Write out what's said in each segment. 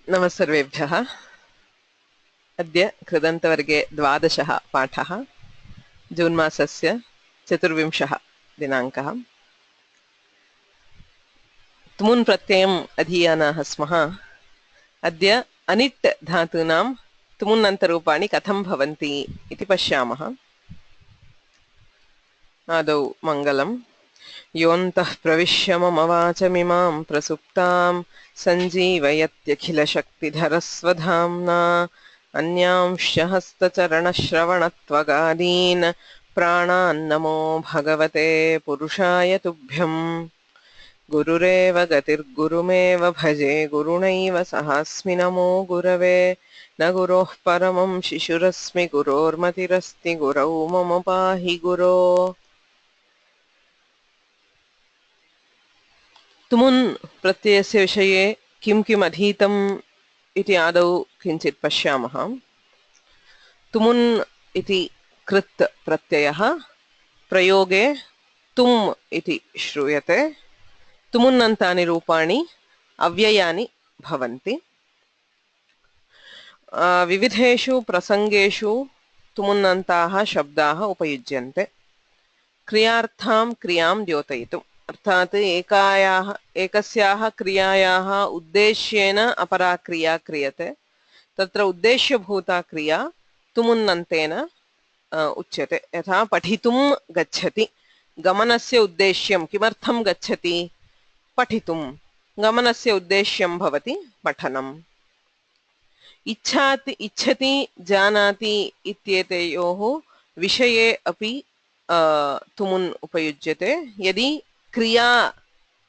नमस्सर्वेभ्यः। अद्य कृदन्तवर्गे 12 पाठः, जून् मासस्य 24 दिनाङ्कः। तुमुन् प्रत्ययम् अधीयानाः स्मः। अद्य अनिट् धातूनां तुमुन्नन्तरूपाणि कथं भवन्ति इति पश्यामः। आदौ मङ्गलम्। योऽन्तः प्रविश्य मम वाचमिमां प्रसुप्तां सञ्जीवयत्यखिलशक्तिधरस्वधाम्ना अन्यांश्च हस्तचरणश्रवणत्वगादीन् प्राणान्नमो भगवते पुरुषाय तुभ्यम्। गुरुरेव गतिर्गुरुमेव भजे गुरुणैव सहास्मि नमो गुरवे। न गुरोः परमं शिशुरस्मि गुरोर्मतिरस्ति गुरौ मम पाहि गुरो। तुमुन् प्रत्ययस्य विषये किं किम् अधीतम् इति आदौ किञ्चित् पश्यामः। तुमुन् इति कृत् प्रत्ययः प्रयोगे तुम् इति श्रूयते। तुमुन्नन्तानि रूपाणि अव्ययानि भवन्ति। विविधेषु प्रसङ्गेषु तुमुन्नन्ताः शब्दाः उपयुज्यन्ते क्रियार्थां क्रियां द्योतयितुम्। अर्थात् एकस्याः क्रियायाः उद्देश्येन अपरा क्रिया क्रियते। तत्र उद्देश्यभूता क्रिया तुमुन्नन्तेन उच्यते। यथा पठितुं गच्छति, गमनस्य उद्देश्यं किमर्थं गच्छति? पठितुं। गमनस्य उद्देश्यं भवति पठनम्। इच्छति जानाति इत्येतयोः विषये अपि तुमुन् उपयुज्यते यदि क्रिया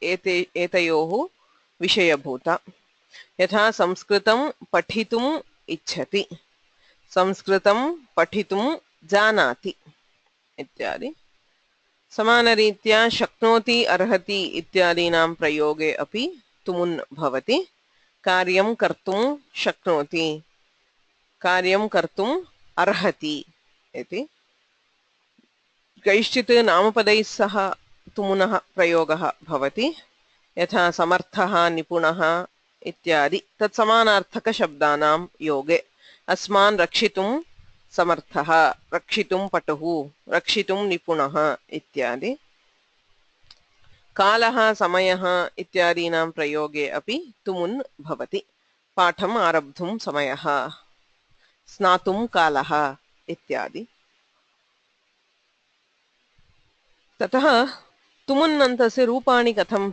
एतयोः विषयभूता। यथा संस्कृतं पठितुम् इच्छति, संस्कृतं पठितुं जानाति इत्यादि। समानरीत्या शक्नोति अर्हति इत्यादीनां प्रयोगे अपि तुमुन् भवति। कार्यं कर्तुं शक्नोति, कार्यं कर्तुम् अर्हति इति। कैश्चित् नामपदैः सह तुमुनः प्रयोगः भवति। यथा समर्थः, निपुणः इत्यादि तत्समानार्थकशब्दानां योगे। अस्मान् रक्षितुं समर्थः, रक्षितुं पटुः, रक्षितुं निपुणः इत्यादि। कालः, समयः इत्यादीनां प्रयोगे अपि तुमुन् भवति। पाठम् आरब्धुं समयः, स्नातुं कालः इत्यादि। ततः तुमुन्नन्तस्य रूपाणि कथं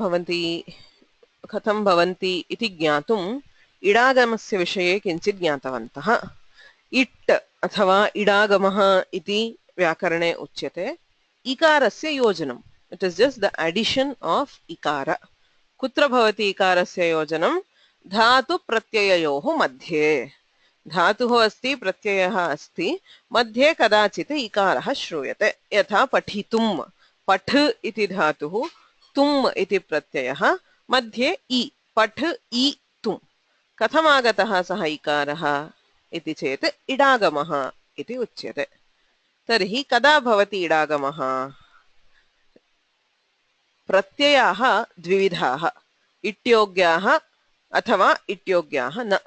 भवन्ति इति ज्ञातुम् इडागमस्य विषये किञ्चित् ज्ञातवन्तः। इट् अथवा इडागमः इति व्याकरणे उच्यते इकारस्य योजनम्। It is just the addition of इकार। कुत्र भवति इकारस्य योजनं? धातु प्रत्यययोः मध्ये। धातुः अस्ति, प्रत्ययः अस्ति, मध्ये कदाचित् इकारः श्रूयते। यथा पठितुं, पठ इति धातुः, तुम् इति प्रत्ययः, मध्ये इ, पठ इ तुम्। कथमागतः सः इकारः इति चेत् इडागमः इति उच्यते। तर्हि कदा भवति इडागमः? प्रत्ययाः द्विविधाः, इट्योग्याः अथवा इट्योग्याः न।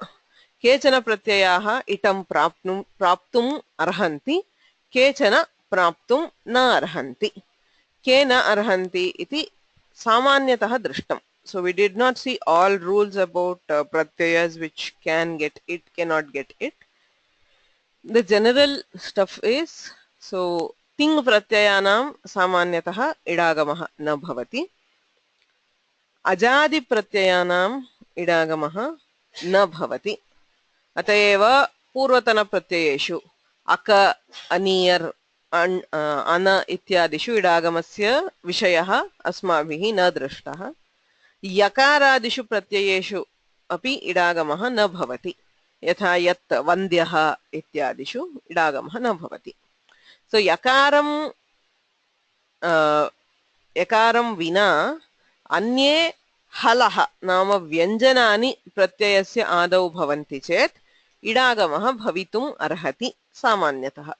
केचन प्रत्ययाः इटं प्राप्तुम् अर्हन्ति, केचन प्राप्तुं न अर्हन्ति। के न अर्हन्ति इति सामान्यतः दृष्टम्. So we did not see all rules about pratyayas which can get it, cannot get it. The general stuff is, so ting pratyayanam सामान्यतः इडागमः न भवति। अजादि प्रत्ययानाम् इडागमः न भवति। अतएव पूर्वतन प्रत्ययेषु अक, अनियर्, अन इत्यादिषु इडागमस्य विषयः अस्माभिः न दृष्टः। यकारादिषु प्रत्ययेषु अपि इडागमः न भवति। यथा यत्, वन्द्यः इत्यादिषु इडागमः न भवति। सो यकारं विना अन्ये हलः नाम व्यञ्जनानि प्रत्ययस्य आदौ भवन्ति चेत् इडागमः भवितुम् अर्हति सामान्यतः.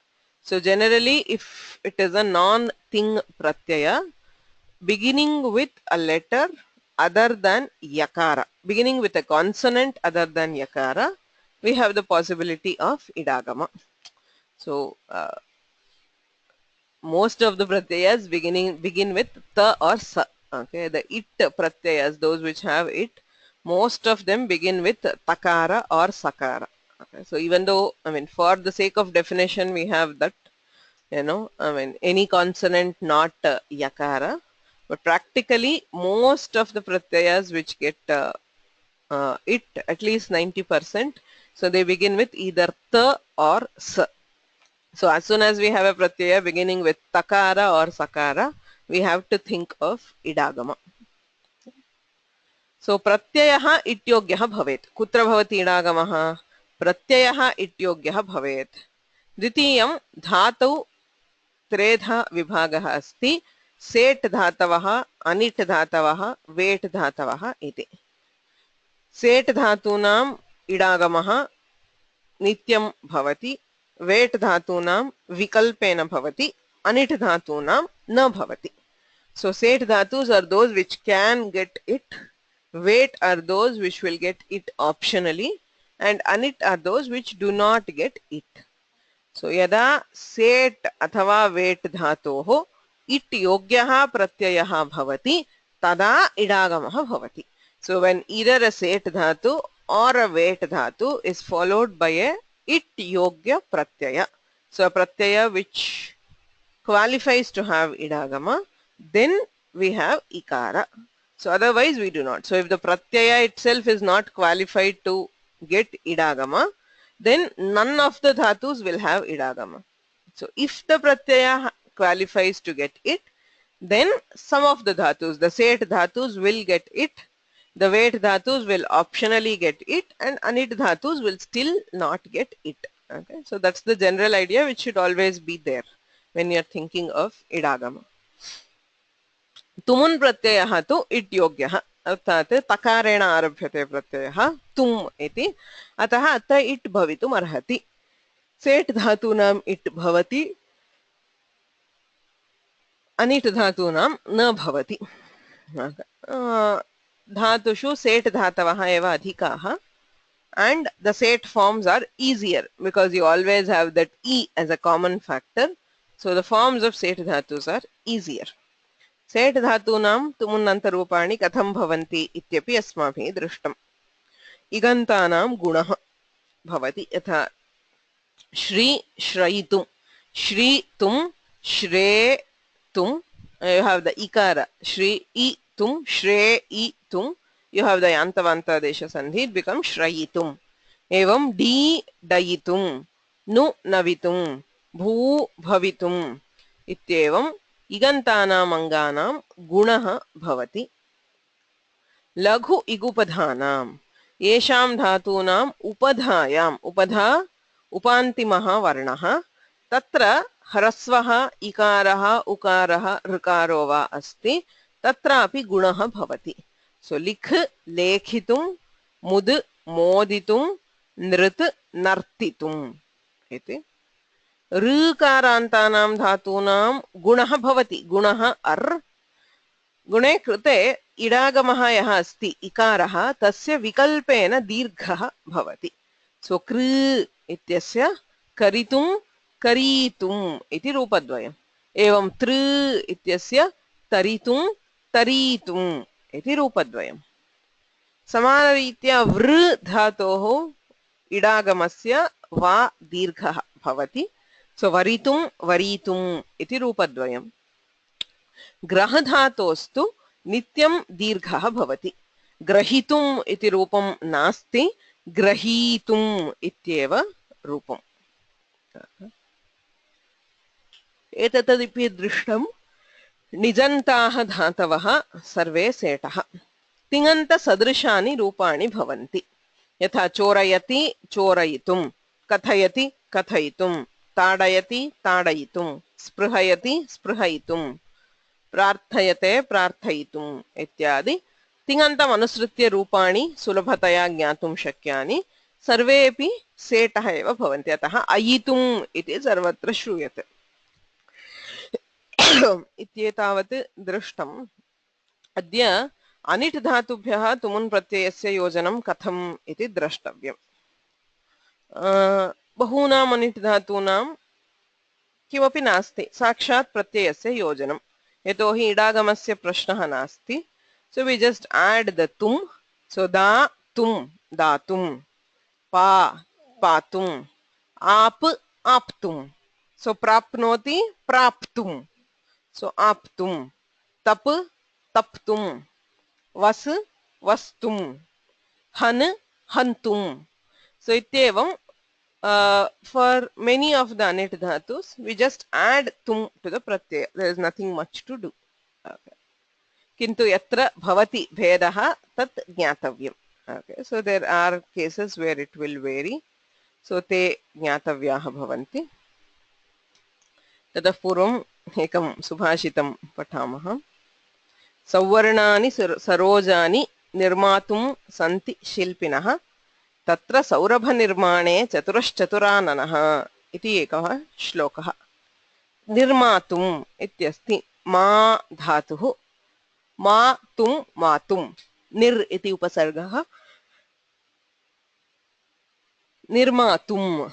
So generally if it is a non-thing pratyaya beginning with a letter other than yakara, beginning with a consonant other than yakara, we have the possibility of idagama. So most of the pratyayas begin with ta or sa. Okay, the it pratyayas, those which have it, most of them begin with takara or sakara. Okay, so even though, I mean, for the sake of definition, we have that, I mean, any consonant not yakara, but practically most of the pratyayas which get it, at least 90%, so they begin with either ta or sa. So as soon as we have a pratyaya beginning with takara or sakara, we have to think of idagama. So pratyayah ityogyah bhavet. Kutra bhavati idagamah? Pratyayah ityogyah bhavet. द्वितीयं धातौ त्रेधा विभागः अस्ति. Set धातवः, अनिट् धातवः, wait धातवः इति. Set धातूनां इडागमः नित्यं भवति. वेट् धातूनां विकल्पेन भवति. अनिट् धातूनां न भवति. So सेट् धातुs are those which can get it. Wait are those which will get it optionally, and anit are those which do not get it. So yada set athava wait dhatoh it yogyah pratyayah bhavati tada idagamah bhavati. So when either a set dhatu or a wait dhatu is followed by a it yogya pratyaya, so a pratyaya which qualifies to have idagama, then we have ikara. So otherwise we do not. So if the pratyaya itself is not qualified to get idagama, then none of the dhatus will have idagama. So if the pratyaya qualifies to get it, then some of the dhatus, the set dhatus will get it, the wait dhatus will optionally get it, and anit dhatus will still not get it. Okay, so that's the general idea which should always be there when you are thinking of idagama. तुमुन् प्रत्ययः तु it योग्यः, अर्थात् तकारेण आरभ्यते प्रत्ययः तुम् इति, अतः अत्र इट् भवितुम् अर्हति. सेट् धातूनाम् इट् भवति, अनिट् धातूनां न भवति. धातुषु सेट् धातवः एव अधिकाः, and the set forms are easier because you always have that e as a common factor. So the forms of set dhatus are easier. Set धातूनां तुमुन्नन्तरूपाणि कथं भवन्ति इत्यपि अस्माभिः दृष्टम्. इगन्तानां गुणः भवति यथा Shri श्रयितुं, श्रीतुं श्रेतुं, you have the ikara shri I tum, shre I tum, you have the yantavantadesha sandhi, it becomes shrayitum. Evam di dayitum, nu navitum, bhu bhavitum ityevam इगन्तानाम् अङ्गानां गुणः भवति. लघु इगुपधानां येषां धातूनाम् उपधायाम्, उपधा उपान्तिमः वर्णः, तत्र ह्रस्वः इकारः उकारः ऋकारो वा अस्ति, तत्रापि गुणः भवति. सो लिख् लेखितुं, मुद् मोदितुं, नृत् नर्तितुम् इति. ऋकारान्तानां धातूनां गुणः भवति. गुणः अर्. गुणे कृते इडागमः यः अस्ति इकारः, तस्य विकल्पेन दीर्घः भवति. सो कृ इत्यस्य करितुं करीतुम् इति रूपद्वयम्. एवं तृ इत्यस्य तरितुं तरीतुम् इति रूपद्वयम्. समानरीत्या वृ धातोः इडागमस्य वा दीर्घः भवति. सो वरितुं वरीतुम् इति रूपद्वयम्. ग्रहधातोस्तु नित्यं दीर्घः भवति. ग्रहीतुम् इति रूपं नास्ति, ग्रहीतुम् इत्येव रूपम्. एतदपि दृष्टं. निजन्ताः धातवः सर्वे सेटः. तिङन्तसदृशानि रूपाणि भवन्ति. यथा चोरयति चोरयितुं, कथयति कथयितुं, ताडयति ताडयितुं, स्पृहयति स्पृहयितुं, प्रार्थयते प्रार्थयितुम् इत्यादि तिङन्तम् अनुसृत्य रूपाणि सुलभतया ज्ञातुं शक्यानि. सर्वेपि सेटः एव भवन्ति. अतः अयितुम् इति सर्वत्र श्रूयते. इत्येतावत् दृष्टम्. अद्य अनिट् धातुभ्यः तुमुन् प्रत्ययस्य योजनं कथम् इति द्रष्टव्यम्। बहूनाम् अनिट् धातूनां किमपि नास्ति, साक्षात् प्रत्ययस्य योजनं, यतोहि इडागमस्य प्रश्नः नास्ति. So we just add the tum. So da tum datum, pa patum, आप आप्तुम. So प्राप्नोति प्राप्तुम. So आप्तुम. तप तप्तुम. वस वस्तुम. हन हन्तुम. So इत्येवं for many of the anit dhatus we just add tum to the pratyaya. There is nothing much to do. Okay. Kintu yatra bhavati bhedah tat jnatavyam. Okay. So there are cases where it will vary. So te ज्ञातव्याः भवन्ति. ततः पूर्वम् एकं सुभाषितं पठामः. सौवर्णानि सरोजानि निर्मातुं सन्ति शिल्पिनः, तत्र सौरभनिर्माणे चतुरश्चतुराननः इति एकः श्लोकः. निर्मातुम् इत्यस्ति मा धातुः, मा तुं मातुं, निर् इति उपसर्गः. निर्मातुम्,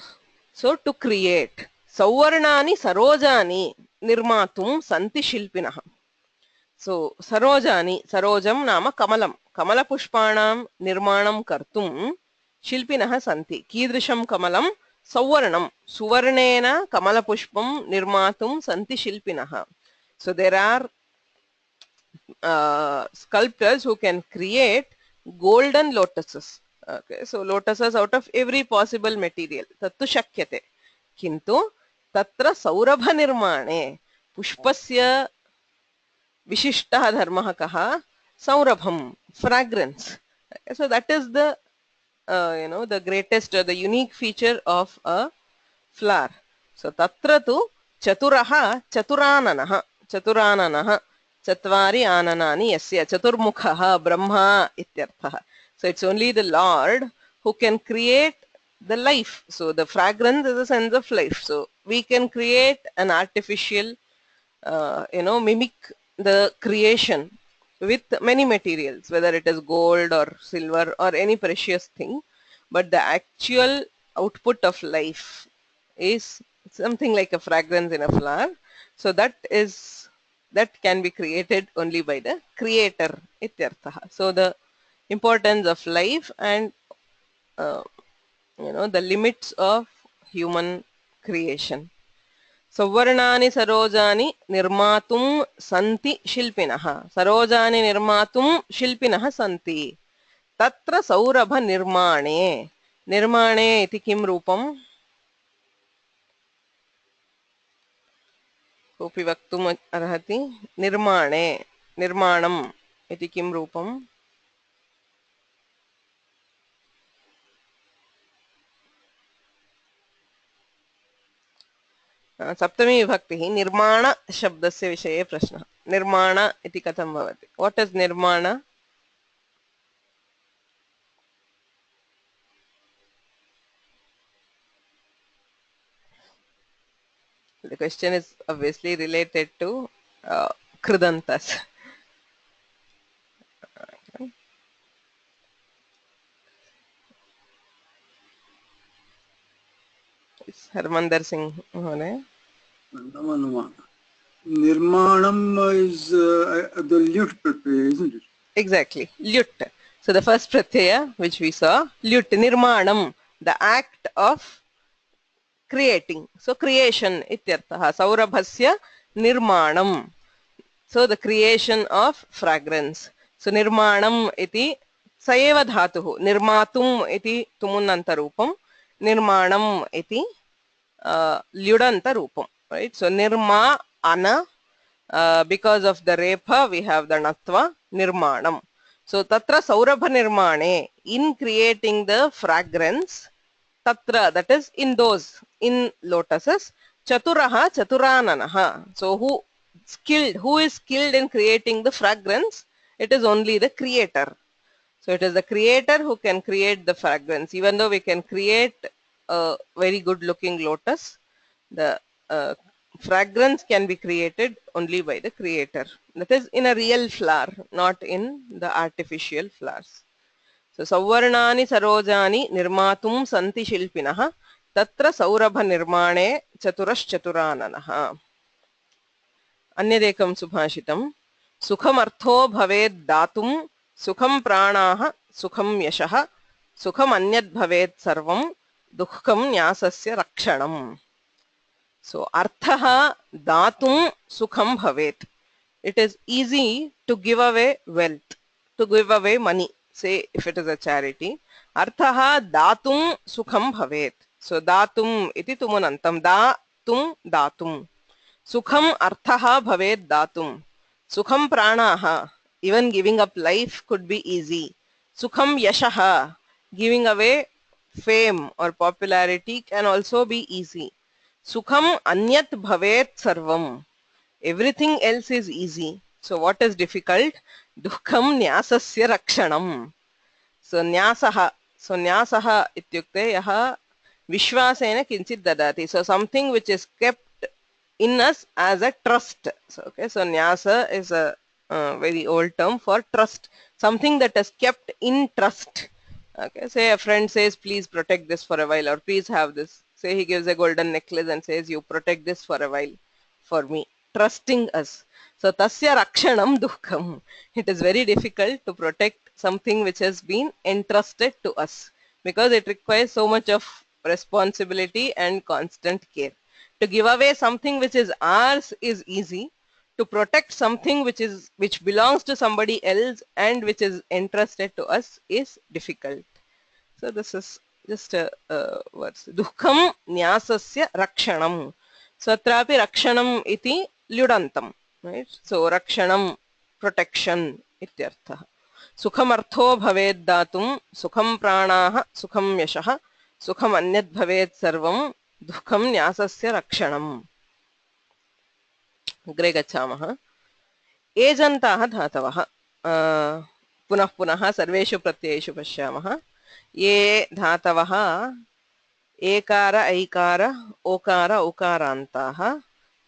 so to create. सौवर्णानि सरोजानि निर्मातुं सन्ति शिल्पिनः. So सरोजानि, सरोजं नाम कमलं, कमलपुष्पाणां निर्माणं कर्तुं शिल्पिनः सन्ति. कीदृशं कमलं? सौवर्णं, सुवर्णेन कमलपुष्पं निर्मातुं सन्ति शिल्पिनः. So there are sculptors who can create golden lotuses. Okay, so lotuses out of every possible material. Tattu shakyate. Kintu tatra saurabha nirmane pushpasya vishishtah dharmah kaha? Saurabham, fragrance. Okay, so that is the the greatest or the unique feature of a flower. So tatra tu chaturaha chaturananah, chaturananah, chatvari ananani yasya, chaturmukhaha brahma ityarthah. So it's only the Lord who can create the life. So the fragrance is a sense of life. So we can create an artificial, mimic the creation with many materials, whether it is gold or silver or any precious thing. But the actual output of life is something like a fragrance in a flower. So that can be created only by the creator ityarthah. So the importance of life and the limits of human creation. सौवर्णानि सरोजानि निर्मातुं सन्ति शिल्पिनः. सरोजानि निर्मातुं शिल्पिनः सन्ति. तत्र सौरभ निर्माणे, निर्माणे इति किं रूपम्? कोऽपि वक्तुम् अर्हति? निर्माणे, निर्माणम् इति किं रूपम्? सप्तमी विभक्तिः. निर्माण शब्दस्य विषये प्रश्नः. निर्माण इति कथं भवति? What is निर्माण? The question is obviously related to kridantas. Harmander Singh Mahone. Nirmanam is the lyut pratyaya, isn't it? Exactly, lyut. So the first pratyaya which we saw, lyut, nirmanam, the act of creating. So creation ityartha. Saurabhasya nirmanam. So the creation of fragrance. So nirmanam iti saeva dhatuh. Nirmatum iti tumunanta rupam. Nirmanam iti lyudanta rupam. Right? So nirma ana. Because of the repa we have the natva nirmanam. So tatra saurabha nirmane, in creating the fragrance, tatra, that is in those, in lotuses, chaturaha chaturananaha. So who is skilled in creating the fragrance? It is only the creator. So it is the creator who can create the fragrance. Even though we can create a very good looking lotus, the fragrance can be created only by the creator. That is in a real flower, not in the artificial flowers. So Sauvarnani Sarojani Nirmatum Santi Shilpinaha Tatra Saurabha Nirmane Chaturashchaturananaha. अन्यदेकं सुभाषितं सुखमर्थो भवेत् दातुं सुखं प्राणाः सुखं यशः सुखम् अन्यद् भवेत् सर्वं दुःखं न्यासस्य रक्षणम्. So arthaha datum sukham bhavet. It is easy to give away wealth, to give away money. Say if it is a charity. Arthaha datum sukham bhavet. So datum iti tumunantam. Datum. Sukham arthaha bhavet datum. Sukham pranaha. Even giving up life could be easy. Sukham yashaha. Giving away fame or popularity can also be easy. Sukham anyat bhavet sarvam. Everything else is easy. So what is difficult? Dukham nyasasya rakshanam. So nyasaha. So nyasaha ityukte yaha vishwasena kinchit dadati. So something which is kept in us as a trust. So okay. So nyasa is a very old term for trust. Something that is kept in trust. Okay. Say a friend says, please protect this for a while, or please have this. Say he gives a golden necklace and says, you protect this for a while for me, trusting us. So tasya rakshanam dukham. It is very difficult to protect something which has been entrusted to us because it requires so much of responsibility and constant care. To give away something which is ours is easy. To protect something which belongs to somebody else and which is entrusted to us is difficult. So this is just a verse. Dukham nyasasya rakshanam. So atrapi rakshanam iti lyudantam. Right? So rakshanam, protection ityartha. Sukham artho bhaved datum, sukham pranaha, sukham yashaha, sukham anyad bhaved sarvam, dukham nyasasya rakshanam. अग्रे गच्छामः. एजन्ताः धातवः पुनः पुनः सर्वेषु प्रत्ययेषु पश्यामः. ये धातवः एकार ऐकार ओकार उकारान्ताः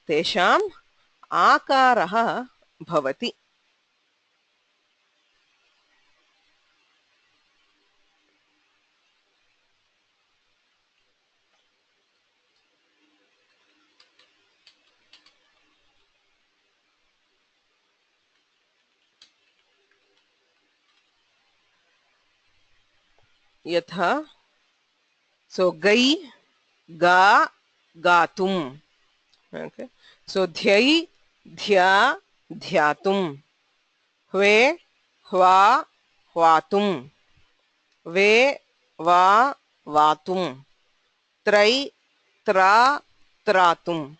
तेषाम् आकारः भवति. यथा so gai ga gatum. Okay. So dhyai dhya dhyatum. Hve hva hvatum. Ve va vatum. Trai tra tratum.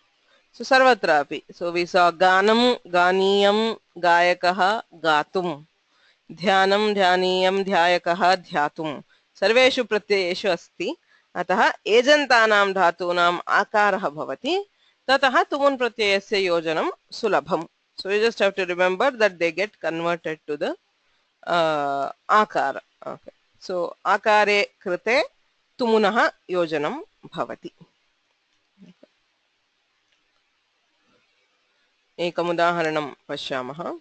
So sarvatrapi. So we saw ganam ganiyam gayakah gatum. ध्यानं ध्यानीयं ध्यायकः ध्यातुं. सर्वेषु प्रत्ययेषु अस्ति. अतः एजन्तानां धातूनाम् आकारः भवति. ततः तुमुन् प्रत्ययस्य योजनं सुलभम्. So you just have to remember that they get converted to the akara. Okay. So akare krite tumunah yojanam bhavati. एकम् उदाहरणं पश्यामः.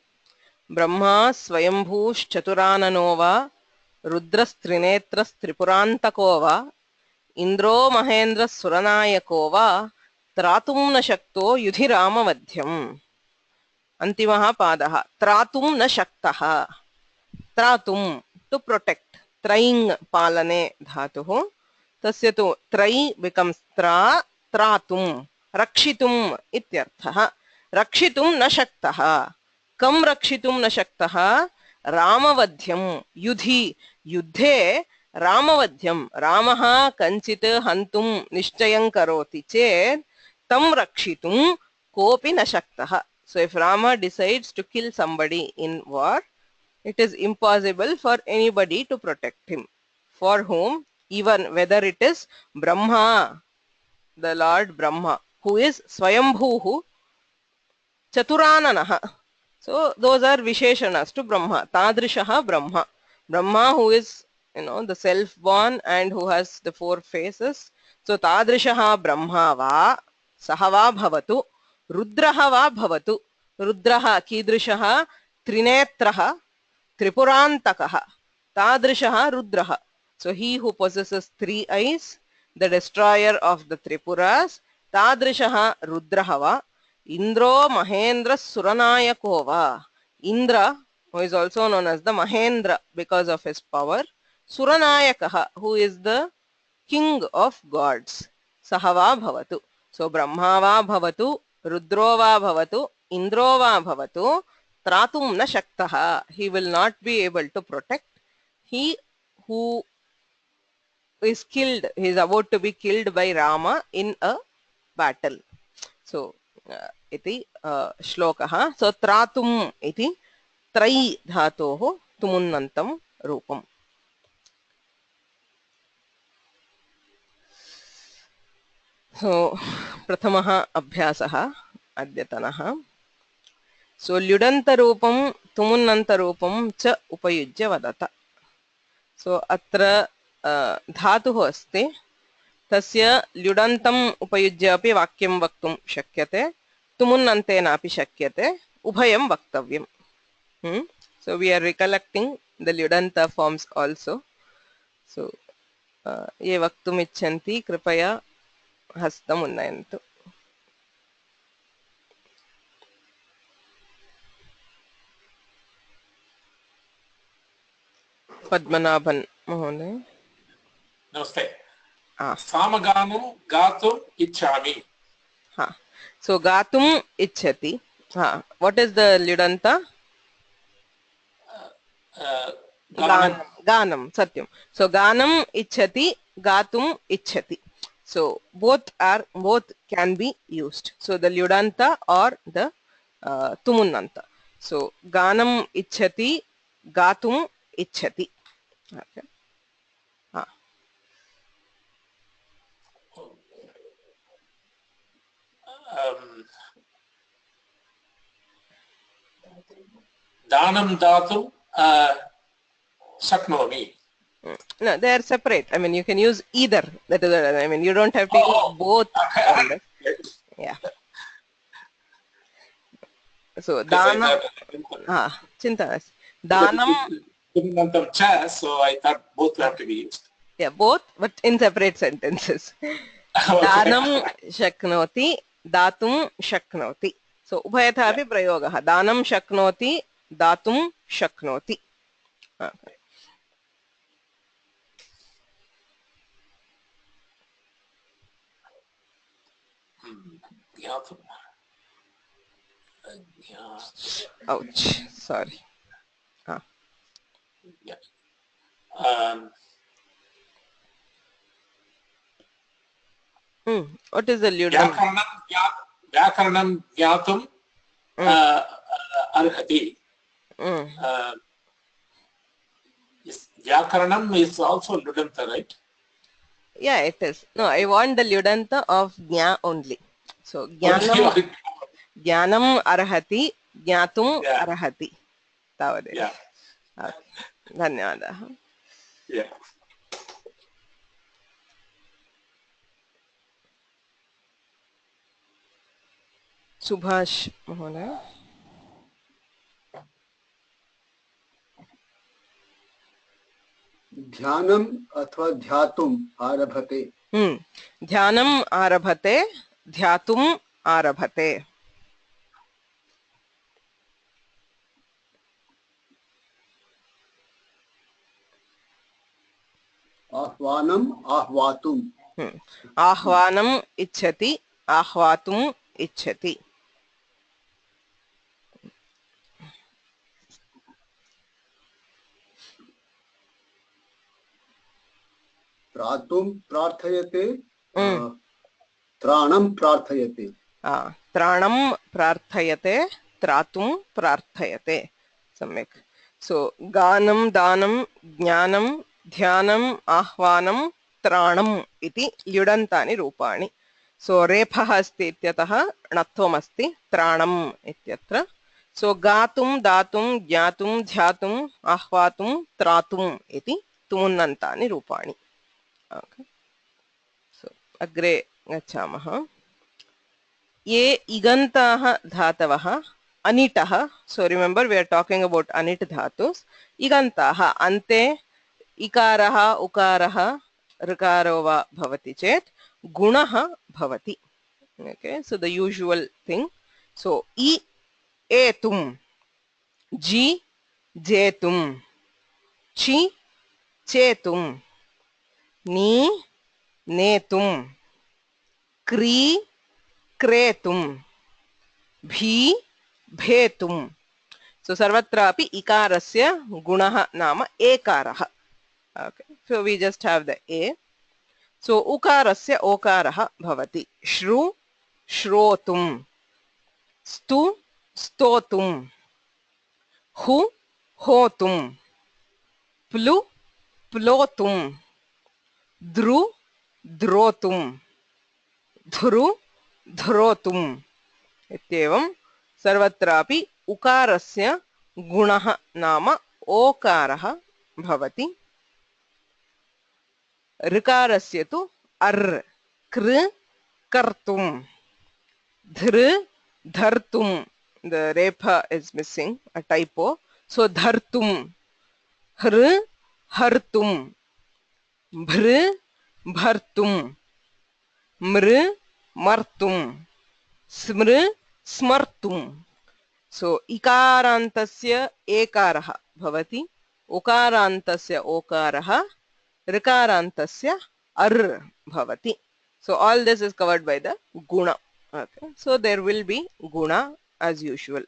ब्रह्मा स्वयंभूश्चतुराननो वा रुद्रस्त्रिनेत्रस्त्रिपुरान्तको वा इन्द्रो महेन्द्रस्सुरनायको वा त्रातुं न शक्तो युधिरामवध्यम्. अन्तिमः पादः त्रातुं न शक्तः. त्रातुं टु प्रोटेक्ट. त्रयिंग पालने धातुः. तस्य तु त्रयि बिकम्स त्रातुं रक्षितुम् इत्यर्थः. रक्षितुं न शक्तः. कं रक्षितुं न शक्तः? रामवध्यं. युधि युद्धे रामवध्यं. रामः कञ्चित् हन्तुं निश्चयं करोति चेत् तं रक्षितुं कोऽपि न शक्तः. So if Rama decides to kill somebody in war, it is impossible for anybody to protect him. For whom? Even whether it is Brahma, the Lord Brahma, who is Swayambhuhu Chaturananah. So those are Visheshanas to Brahma. Tadrishaha Brahma. Brahma who is, the self-born and who has the four faces. So Tadrishaha Brahma va Sahava Bhavatu. रुद्रः वा भवतु रुद्रः कीदृशः त्रिनेत्रः त्रिपुरान्तकः तादृशः रुद्रः so he who possesses three eyes the destroyer of the tripuras तादृशः रुद्रः वा इंद्रो महेन्द्र सुरनायको वा Indra who is also known as the Mahendra because of his power Suranayakah who is the king of gods Sahava bhavatu so Brahma va bhavatu Rudro va bhavatu Indro va bhavatu Tratum na shaktaha he will not be able to protect he who is killed he is about to be killed by Rama in a battle so iti shlokah so tratum iti त्रै धातोः तुमुन्नन्तं रूपम् so प्रथमः अभ्यासः अद्यतनः so ल्युडन्तरूपं तुमुन्नन्तरूपं च उपयुज्य वदत so अत्र धातुः अस्ति तस्य ल्युडन्तम् उपयुज्य अपि वाक्यं वक्तुं शक्यते तुमुन्नन्तेनापि शक्यते उभयं वक्तव्यम् so we are recollecting the Lyudanta forms also so ये वक्तुम् इच्छन्ति कृपया हस्तम् उन्नयन्तु पद्मनाभन महोदय नमस्ते सामगानं गातुम् इच्छामि हाँ so गातुम् इच्छति हाँ what is the Lyudanta गानम Satyam so गानम इच्छति गातुम इच्छति so both can be used so the lyudanta or the tumunnanta so गानम इच्छति गातुम इच्छति okay हाँ दानं दातुं शक्नोमि no they are separate I mean you can use either that is I mean you don't have to use both yeah so danam chinta danam cha so I thought both have to be used yeah both but in separate sentences danam shaknoti datum shaknoti so ubhayatha api prayogah danam shaknoti datum shaknoti okay ouch sorry yeah what is the lyudanta व्याकरणं ज्ञातुं अर्हति व्याकरणं is also lyudanta right yeah it is no I want the lyudanta of jna only so jnanam arhati jnatum arhati tavadev yeah धन्यवादः yeah Subhash महोदय ध्यानम् अथवा ध्यातुम् आरभते ध्यानम् आरभते ध्यातुम् आरभते आह्वानम् आह्वातुम् आह्वानम् इच्छति आह्वातुम् इच्छति त्रातुं प्रार्थयते त्राणं प्रार्थयते त्राणं प्रार्थयते त्रातुं प्रार्थयते सम्यक् सो गानं दानं ज्ञानं ध्यानम् आह्वानं त्राणम् इति ल्युडन्तानि रूपाणि सो रेफः अस्ति इत्यतः णत्वम् अस्ति त्राणम् इत्यत्र सो गातुं दातुं ज्ञातुं ध्यातुम् आह्वातुं त्रातुम् इति तुमुन्नन्तानि रूपाणि okay so अग्रे गच्छामः ये इगन्ताः धातवः अनिटः, so remember we are talking about anit dhatus, इगन्ताः अन्ते इकारः उकारः ऋकारो वा भवति चेत् गुणः भवति. Okay, so the usual thing. So I एतुम, जी जेतुम, ची चेतुम, नी नेतुम, क्री क्रेतुम, भी भेतुम. So सर्वत्रापि इकारस्य गुणः नाम एकारः. Okay, so we just have the a. So उकारस्य ओकारः भवति श्रु श्रोतुम, स्तु स्तोतुम, हु होतुम, प्लु प्लोतुम, द्रु द्रोतुम, धुरु धुरोतुम. इत्येवं सर्वत्रापि उकारस्य गुणः नाम ओकारः भवति. ऋकारस्य तु अर्, कृ कर्तुम, धृ धर्तुम. The repha is missing, a typo. So dhartum, hr hartum, bhr bhartum, mr martum, smr स्मर्तुम. So इकारान्तस्य एकारः भवति, उकारान्तस्य ओकारः, ऋकारान्तस्य अर् भवति. So all this is covered by the guna. Okay, so there will be guna as usual.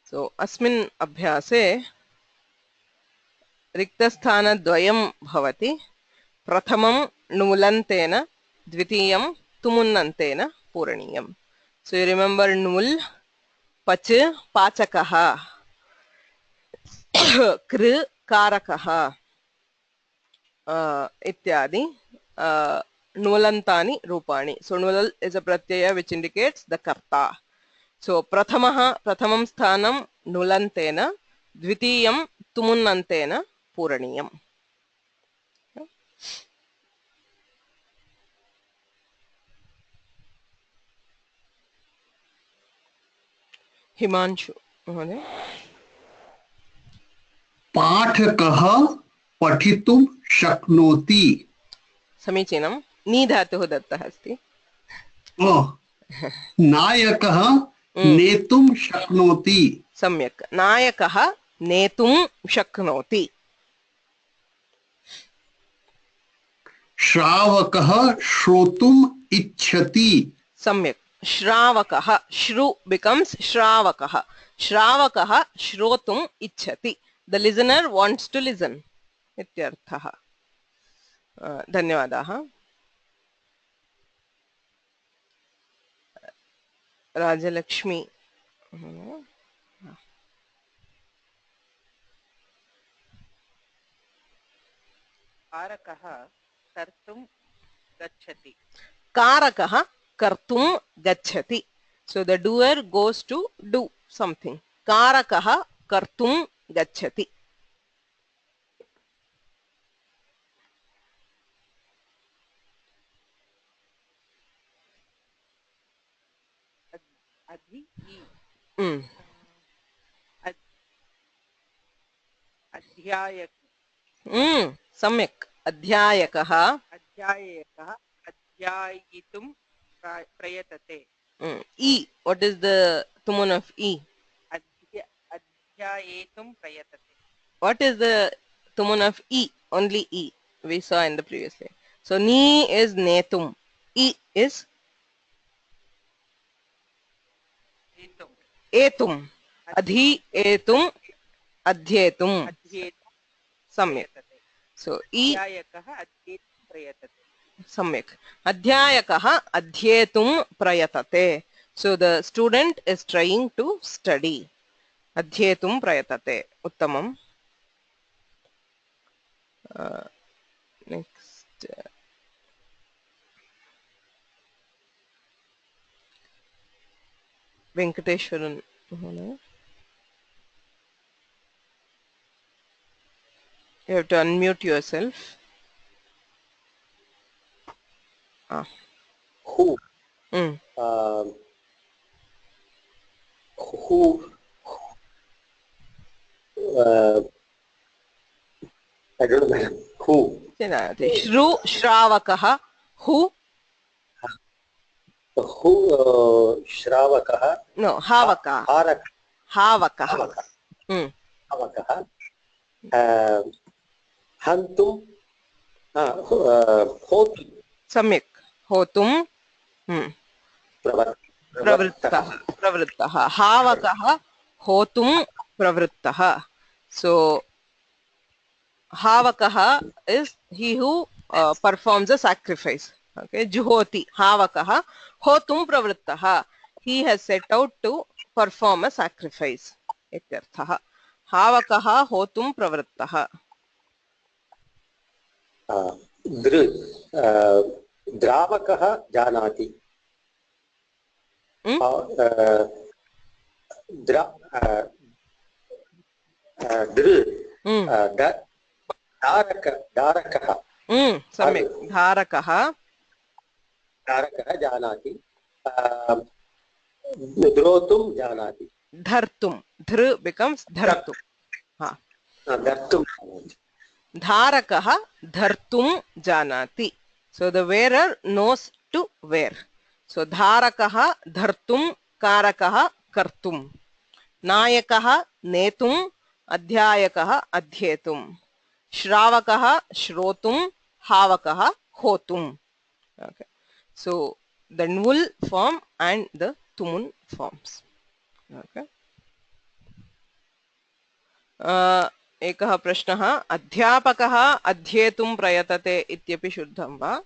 So अस्मिन् अभ्यासे रिक्तस्थानद्वयं भवति. प्रथमं नुलन्तेन, द्वितीयं तुमुन्नन्तेन पूरणीयम्. So you remember nul, पच पाचकः, कृ कारकः इत्यादि नुलन्तानि रूपाणि. So nulal is a pratyaya which indicates the karta. So प्रथमं स्थानं नुलन्तेन, द्वितीयं तुमुन्नन्तेन पूरणीयम्. हिमांशु महोदय. पाठकः पठितुं शक्नोति. समीचीनं. नी धातुः दत्तः अस्ति. नायकः नेतुं शक्नोति. सम्यक्. नायकः नेतुं शक्नोति. श्रावकः श्रोतुम् इच्छति. सम्यक्. श्रावकः, श्रु becomes श्रावकः. श्रावकः श्रोतुम् इच्छति. The listener wants to listen. इत्यर्थः. धन्यवादाः. राजलक्ष्मी. कारकः कर्तुं गच्छति. कारकः कर्तुं गच्छति. So the doer goes to do something. कारकः कर्तुं गच्छति. अध्यायक. सम्यक्. अध्यायकः अध्यायितुं प्रयतते. E. What is the tumun of E? अध्यायेतुं प्रयतते. What is the tumun of E? Only E. We saw in the previous day. So ni is netum. E is एतुम्. अधि एतुम् अध्येतुम्. सम्यक्. So E. सम्यक्. अध्यायकः अध्येतुं प्रयतते. So the student is trying to study. अध्येतुं प्रयतते. उत्तमम्. Next. Venkateshwaran. You have to unmute yourself. who, Mm. who, I don't know, madam. Who? Shru Shravakah. Who? Who? Shravakah. No, Havaka. Harak. Havakah. Havaka. Mm. Havakah. Hantum. Hotu. Samyak. Hotum. Mm. Pravrittah. Pravrittah. Havakah. Hotum Pravrittah. So Havakah is he who performs a sacrifice. Okay, Juhoti. Havakah. Hotum Pravrittah. He has set out to perform a sacrifice. Ityarthah. Havakah Hotum Pravrittah. Dravakah janati. Dharakah. Samyak. Dharakah. Dharakah janati. Dhrotum janati. Dhartum. Dhr becomes dhartum. Dhartum. Dharakah dhartum janati. So the wearer knows to wear. So dharakah dhartum karakah kartum. Nayakah netum adhyayakah adhyetum. Shravakah shrotum havakah hotum. Okay. So the nul form and the tumun forms. Okay. एकः प्रश्नः अध्यापकः अध्येतुं प्रयतते इत्यपि शुद्धं वा?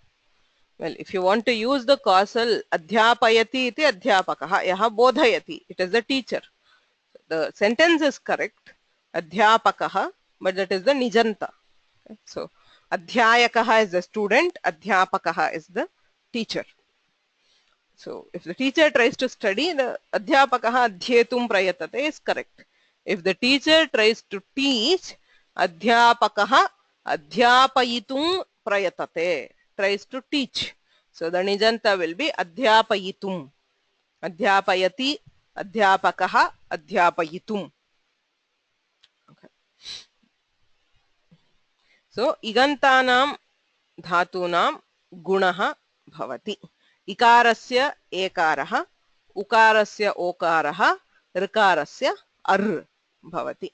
Well, if you want to use the causal अध्यापयति इति अध्यापकः यः बोधयति, it is the teacher. The sentence is correct, अध्यापकः, but that is the nijanta. Okay. So अध्यायकः is the student, अध्यापकः is the teacher. So if the teacher tries to study, the अध्यापकः अध्येतुं प्रयतते is correct. If the teacher tries to teach, adhyapakah adhyapayitum prayatate, tries to teach. So the nijanta will be adhyapayitum. Adhyapayati, adhyapakah, adhyapayitum. Okay. So igantanam dhatunam gunaha bhavati. Ikarasya ekarah, ukarasya okarah, rikarasya ar bhavati.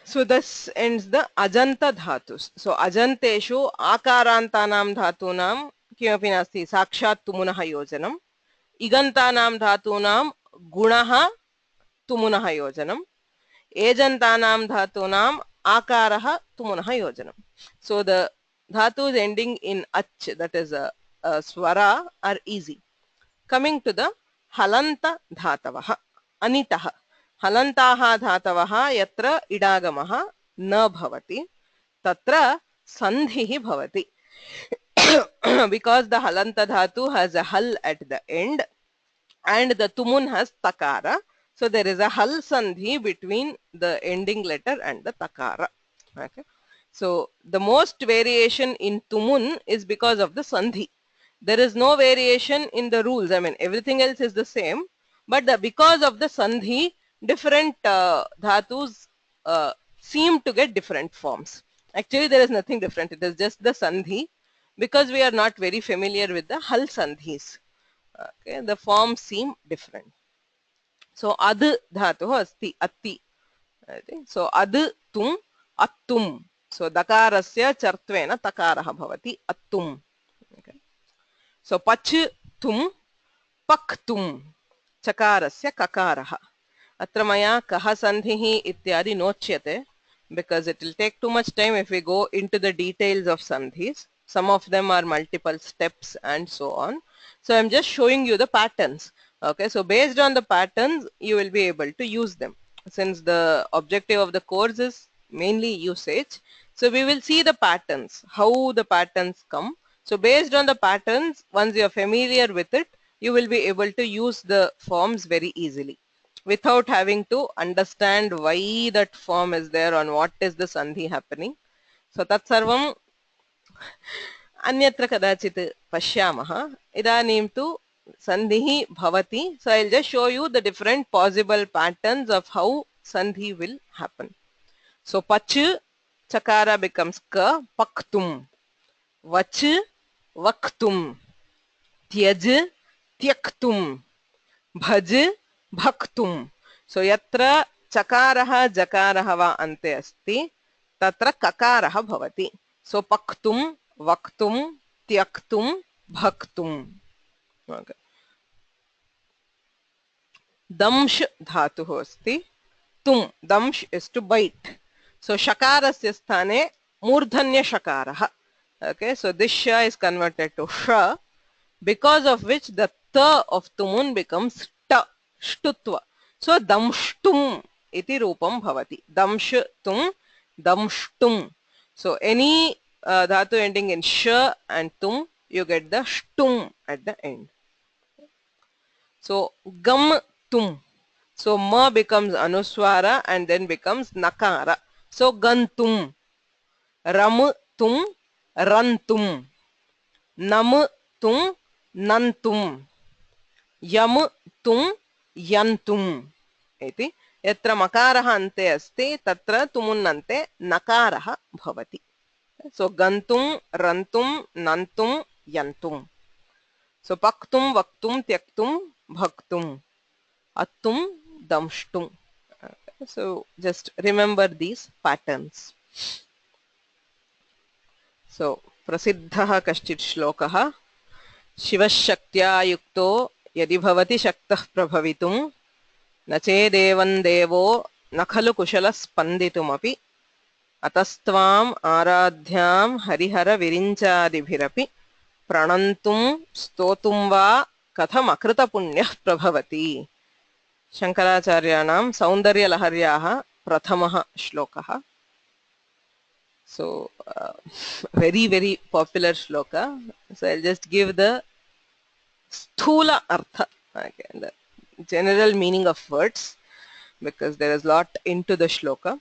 So this ends the ajanta dhatus. So ajanteshu akarantanam dhatunam kimapi nasti sakshat tumunah yojanam. Igantanam dhatunam gunaha tumunah yojanam. Ejantanam dhatunam akarah tumunah yojanam. So the dhatus ending in ach, that is a swara, are easy. Coming to the halanta dhatavah, anitah. हलन्ताः धातवः यत्र इडागमः न भवति तत्र सन्धिः भवति. Because the halanta dhatu has a hal at the end and the tumun has takara, so there is a hal sandhi between the ending letter and the takara. Okay. So the most variation in tumun is because of the sandhi. There is no variation in the rules. I mean, everything else is the same, but because of the sandhi, different dhatus seem to get different forms. Actually, there is nothing different. It is just the sandhi, because we are not very familiar with the hal sandhis. Okay, the forms seem different. So ad dhatu asti atti. So ad tum attum. So dakarasya chartvena takarah bhavati attum. Okay. So pach tum paktum chakarasya kakarah. Atra maya kaha sandhihi ityadi nochyate, because it will take too much time if we go into the details of sandhis. Some of them are multiple steps and so on. So I'm just showing you the patterns. Okay, so based on the patterns, you will be able to use them. Since the objective of the course is mainly usage, so we will see the patterns, how the patterns come. So based on the patterns, once you are familiar with it, you will be able to use the forms very easily, without having to understand why that form is there, on what is the sandhi happening. So tat sarvam अन्यत्र कदाचित् पश्यामः इदानीं तु sandhi bhavati. So I'll just show you the different possible patterns of how sandhi will happen. So pach chakara becomes ka, paktum, vach vaktum, tyaj tyaktum, bhaj bhaktum. So yatra chakarah jakarah va ante asti tatra kakarah bhavati. So paktum, vaktum, tyaktum, bhaktum. Okay. Damsh dhatuh asti. Tum, damsh is to bite. So shakarasya sthane murdhanya shakarah. Okay, so this sha is converted to sha, because of which the ta of tumun becomes ta, shtutva. So damshtum iti rupam bhavati. Damshtum, damshtum. So any dhatu ending in sha and tum, you get the shtum at the end. So gam tum. So ma becomes anuswara and then becomes nakara. So gantum, ram tum, rantum, nam tum, nantum, yam tum, yantum. Iti yatra makaraha ante asti tatra tumunnante nakaraha bhavati. So gantum, rantum, nantum, yantum. So paktum, vaktum, tyaktum, bhaktum, attum, damshtum. So just remember these patterns. So prasiddhah kaschit shlokah shivashaktya yukto yadi bhavati shaktah prabhavitum nachedevan devo nakhalu kushala spanditum atastvam aradhyam harihara virinchadibhirapi pranantum stotum va katham akrita punyah prabhavati. Shankaracharyanam Saundarya Laharyaha Prathamaha Shlokaha. So very, very popular shloka. So I'll just give the sthula artha, okay, the general meaning of words, because there is a lot into the shloka.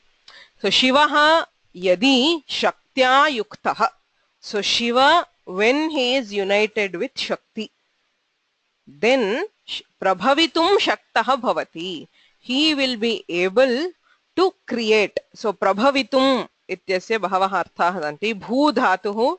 So Shivaha yadi shaktya yuktaha. So Shiva, when he is united with Shakti, then prabhavitum shaktaha bhavati. He will be able to create. So prabhavitum ityasya bhavaha arthaah santi. Bhu dhatuh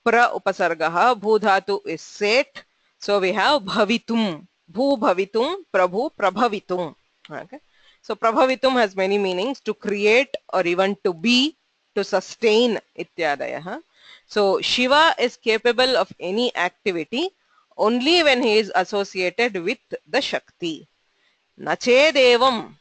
pra upasargaha. Bhu dhatu is set. So we have bhavitum. Bhu bhavitum, prabhu prabhavitum. Okay. So prabhavitum has many meanings: to create or even to be, to sustain ityadayah. So Shiva is capable of any activity only when he is associated with the Shakti. Nachedevam,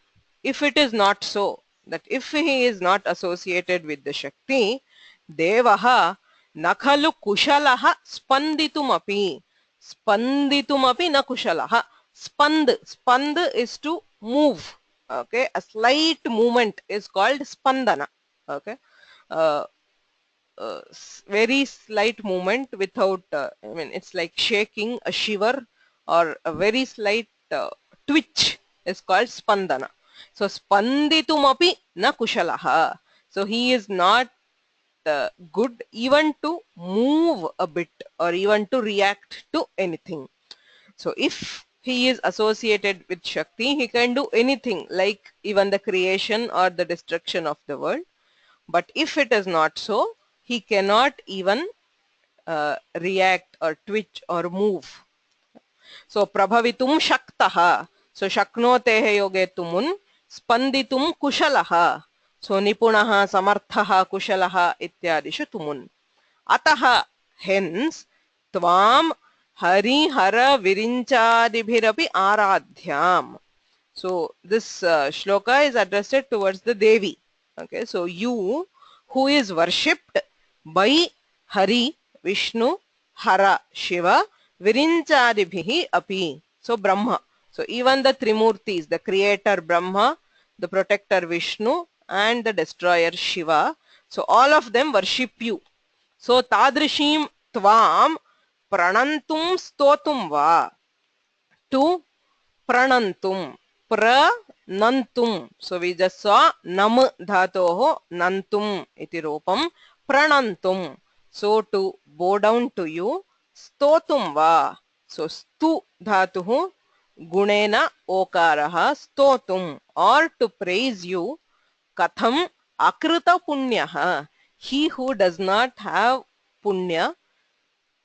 if it is not so, that if he is not associated with the Shakti, Devaha nakhalu kushalaha spanditumapi. Spanditumapi na kushalaha. Spand is to move. Okay, a slight movement is called spandana. Okay. Very slight movement without, I mean, it's like shaking, a shiver, or a very slight twitch is called spandana. So spanditumapi na kushalaha. So he is not good even to move a bit or even to react to anything. So if he is associated with Shakti, he can do anything, like even the creation or the destruction of the world. But if it is not so, he cannot even react or twitch or move. So prabhavitum shaktaha. So shaknotehe yoge tumun. Spanditum kushalaha. So nipunaha, samarthaha, kushalaha ityadishu tumun. Ataha, hence, tvam hari hara virinchadibhirapi aradhyam. So this shloka is addressed towards the Devi. Okay, so you who is worshipped by Hari, Vishnu, Hara, Shiva, Virinchadibhihi api. So Brahma. So even the Trimurtis, the creator Brahma, the protector Vishnu, and the destroyer Shiva, so all of them worship you. So Tadrishim Tvam Pranantum Stotum Va. To Pranantum. Pranantum. So we just saw nam dhatoho nantum iti rupam. Pranantum. So to bow down to you, stotum va. So stu dhatuhu gunena okaraha stotum, or to praise you. Katham akrita punyaha. He who does not have punya,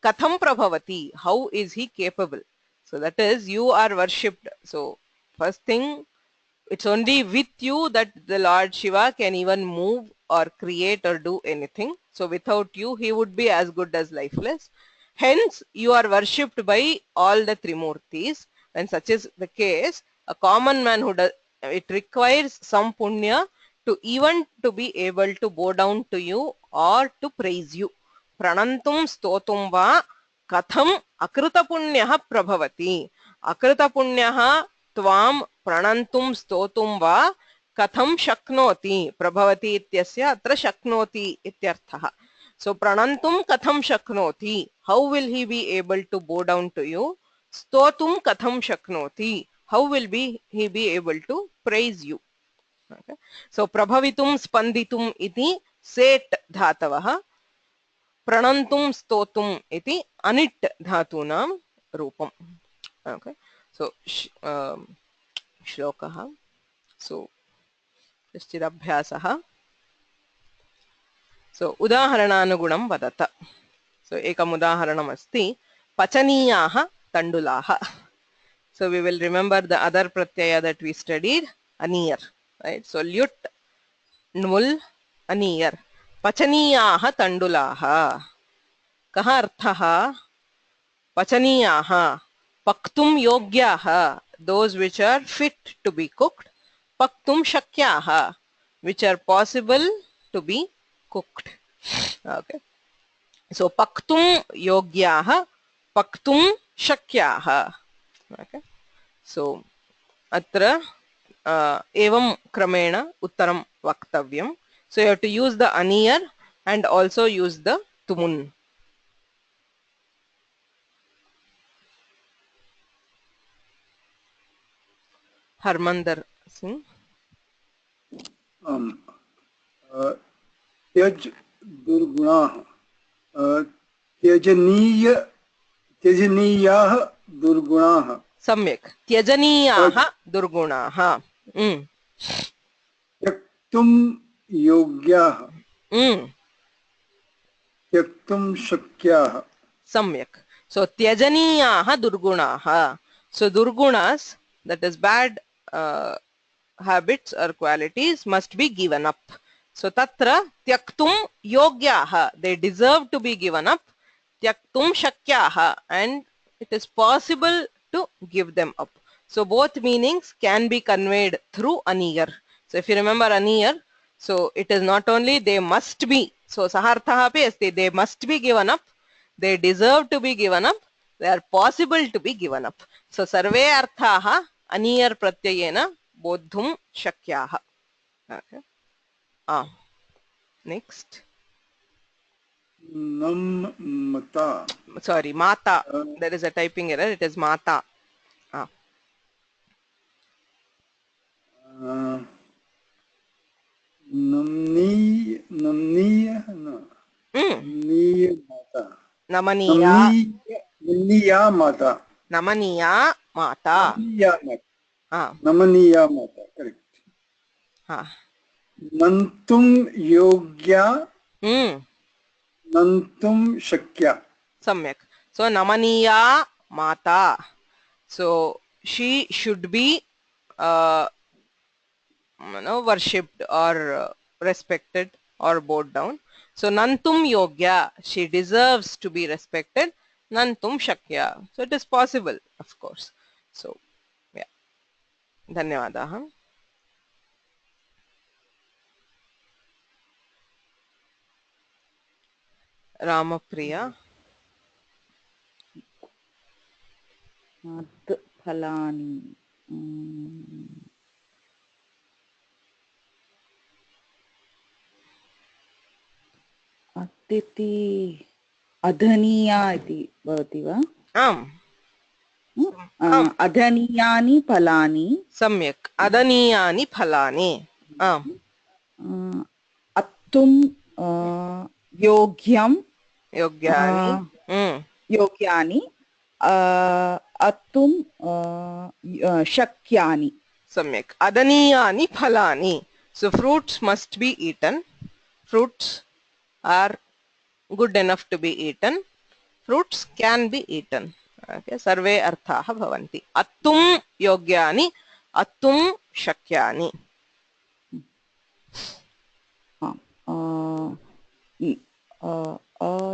katham prabhavati. How is he capable? So that is, you are worshipped. So first thing, it's only with you that the Lord Shiva can even move or create or do anything. So without you, he would be as good as lifeless. Hence, you are worshipped by all the Trimurtis. When such is the case, a common man who does, it requires some punya to even to be able to bow down to you or to praise you. Pranantum stotum va katham akrita punyaha prabhavati. Akrita punyaha त्वां प्रणन्तुं स्तोतुं वा कथं शक्नोति. प्रभवति इत्यस्य अत्र शक्नोति इत्यर्थः. So pranantum katham shaknoti. How will he be able to bow down to you? Stotum katham shaknoti. How will he be able to praise you? Okay. So prabhavitum spanditum iti set dhatavah. Pranantum stotum iti anit dhatunam rupam. Okay. So श्लोकः. So कश्चिदभ्यासः. So उदाहरणानुगुणं वदत. So एकम् उदाहरणम् अस्ति. पचनीयाः तण्डुलाः. So we will remember the other pratyaya that we studied, aniyar, right? So lyut, nmul, aniyar. पचनीयाः तण्डुलाः. कः अर्थः? पचनीयाः पक्तुं योग्याः, those which are fit to be cooked. Paktum shakyaha, which are possible to be cooked. Okay. So paktum yogyaha, paktum shakyaha. Okay. So atra evam kramena uttaram vaktavyam. So you have to use the aniyar and also use the tumun. Harmander Singh. त्यज दुर्गुणाः त्यजनीयाः दुर्गुणाः. सम्यक्. त्यजनीयाः दुर्गुणाः. त्यक्तुं योग्याः त्यक्तुं शक्याः. सम्यक्. So त्यजनीयाः दुर्गुणाः. So durgunas, that is bad habits or qualities, must be given up. So tatra tyaktum yogyaha, they deserve to be given up. Tyaktum shakyaha, and it is possible to give them up. So both meanings can be conveyed through aniyar. So if you remember aniyar, so it is not only they must be, so sahartha api asti, they must be given up, they deserve to be given up, they are possible to be given up. So sarve arthaha aniyar pratyayena bodhum shakyaha. Okay. Next. Nam mata. Sorry, mata. There is a typing error. It is mata. Namniya mata. Namaniya. Namniya mata. Namaniya mata. Namaniya mata. Correct. Nantum yogya. Nantum shakya. Samyak. So namaniya mata. So she should be worshipped or respected or bowed down. So nantum yogya, she deserves to be respected. Nantum shakya. So it is possible, of course. So yeah. Dhanyavadah. Ramapriya. Phalani. Atiti adhaniya iti bhavati va? Adhaniyani phalani. Samyak. Adhaniyani phalani. Attum yogyam योग्यानि योग्यानि अत्तुं शक्यानि. सम्यक्. अदनीयानि फलानि. So fruits must be eaten. Fruits are good enough to be eaten. Fruits can be eaten. Okay. सर्वे अर्थाः भवन्ति. अत्तुं योग्यानि, अत्तुं शक्यानि.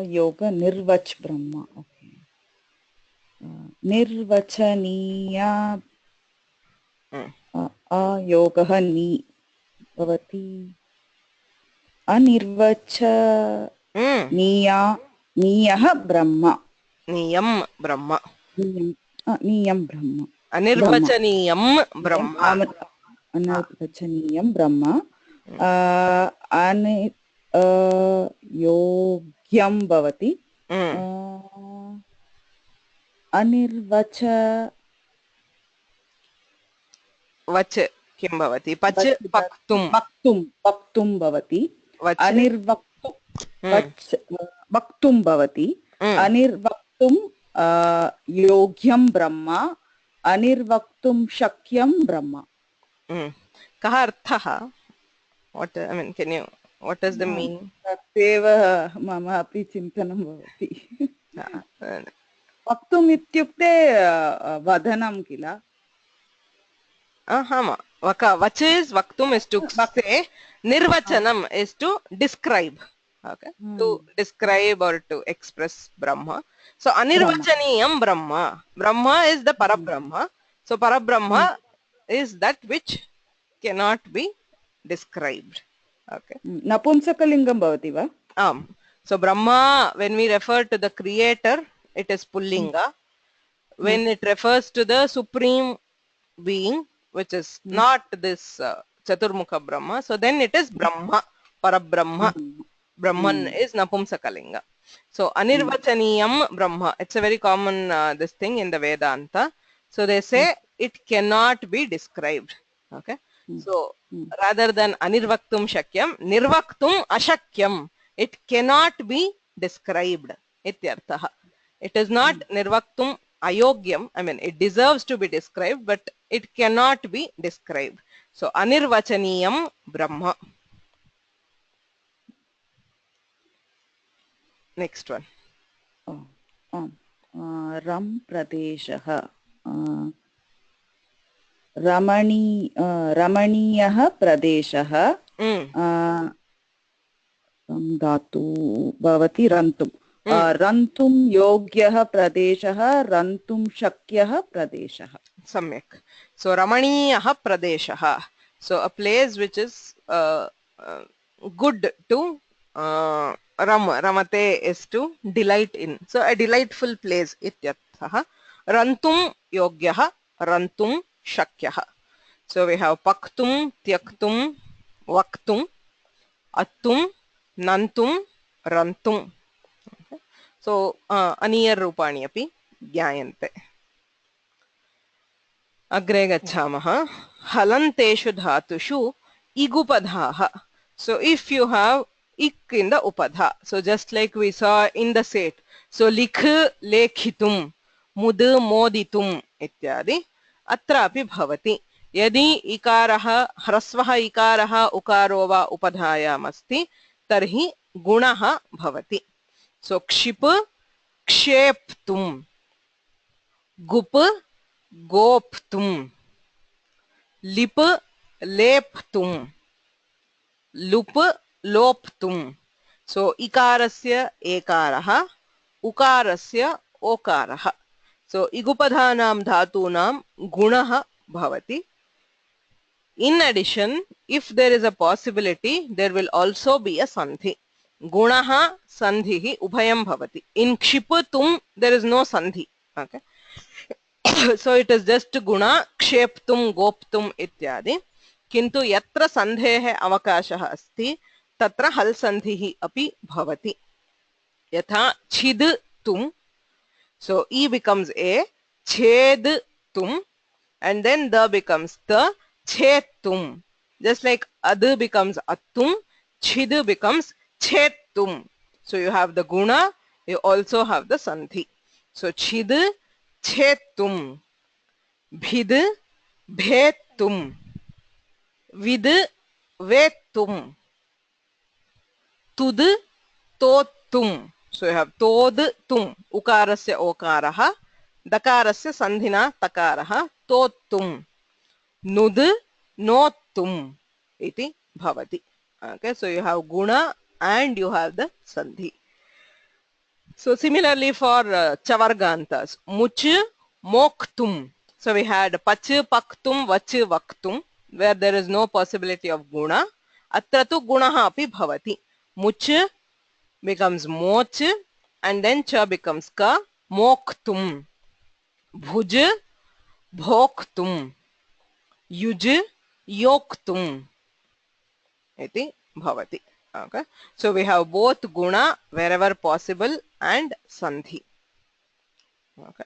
योग निर्वच ब्रह्म. Okay. निर्वचनीया अयोगः नि भवति. अनिर्वचनीयः ब्रह्म. नियं ब्रह्म. नियं ब्रह्म. अनिर्वचनीयं ब्रह्म. अनिर्वचनीयं ब्रह्म. योग्यं भवति. अनिर्वच वच किं भवति? पच पक्तुं. वक्तुं भवति. वक्तुं भवति. अनिर्वक्तुं योग्यं ब्रह्म. अनिर्वक्तुं शक्यं ब्रह्म. कः अर्थः? What I mean, what does the mean? तदेव मम अपि चिन्तनं भवति. वक्तुम् इत्युक्ते वदनं किल? Vach is vaktum is to say, nirvachanam is to describe. Okay, to describe or to express Brahma. So anirvachaniyam Brahma. Brahma is the Parabrahma. So Parabrahma is that which cannot be described. Okay. Napumsakalingam bhavati va? So Brahma, when we refer to the creator, it is Pullinga. When it refers to the supreme being, which is not this Chaturmukha Brahma, so then it is Brahma, Parabrahma. Brahman is Napumsakalinga. So Anirvachaniyam Brahma, it's a very common this thing in the Vedanta. So they say it cannot be described. Okay. So rather than Anirvaktum Shakyam, Nirvaktum Ashakyam, it cannot be described. Ityarthaha. It is not Nirvaktum Ayogyam, I mean it deserves to be described, but it cannot be described. So Anirvachaniyam Brahma. Next one. Ram Pradeshaha. रमणीयः प्रदेशः. धातु भवति रन्तुं. रन्तुं योग्यः प्रदेशः. रन्तुं शक्यः प्रदेशः. सम्यक्. So Ramaniyah Pradeshaha. So a place which is good to Ramate is to delight in. So a delightful place. Ityarthaha. Rantum yogyah. Rantum Shakyaha. So we have Paktum, Tyaktum, Vaktum, Attum, Nantum, Rantum. Okay. So Aniyar Rupani api Gyayante. Agre gachhamaha. Halanteshu dhatushu Igupadhaha. So if you have ik in the upadha, so just like we saw in the set, so likh lekhitum, mud moditum ityadi अत्रापि भवति. यदि इकारः ह्रस्वः इकारः उकारो वा उपधायाम् अस्ति तर्हि गुणः भवति. सो क्षिप क्षेप्तुं, गुप गोप्तुं, लिप लेप्तुं, लुप लोप्तुं. सो इकारस्य एकारः, उकारस्य ओकारः. So igupadhanam dhatunam gunaha bhavati. In addition, if there is a possibility, there will also be a sandhi. Gunaha sandhihi ubhayam bhavati. In kshipatum there is no sandhi. Okay. So it is just guna ksheptum goptum ityadi. Kintu yatra sandhehe avakashah asti tatra hal sandhihi api bhavati. Yatha chid tum. So E becomes A, Ched tum, and then the becomes the, Chetum. Just like Ad becomes Attum, Chid becomes Chetum. So you have the guna you also have the sandhi. So chid chetum, bhid bhetum, vid vetum, tud totum. So you have tod tum, ukarasya okaraha, dakarasya sandhina takaraha, totum, nud notum iti bhavati. Okay, so you have guna and you have the sandhi. So similarly for chavargantas, much moktum. So we had pach paktum vach vaktum, where there is no possibility of guna. Atra tu gunaha api bhavati. Much becomes moch and then cha becomes ka, moktum. Bhuj bhoktum, yuj yoktum iti bhavati. Okay, so we have both guna wherever possible and sandhi. Okay,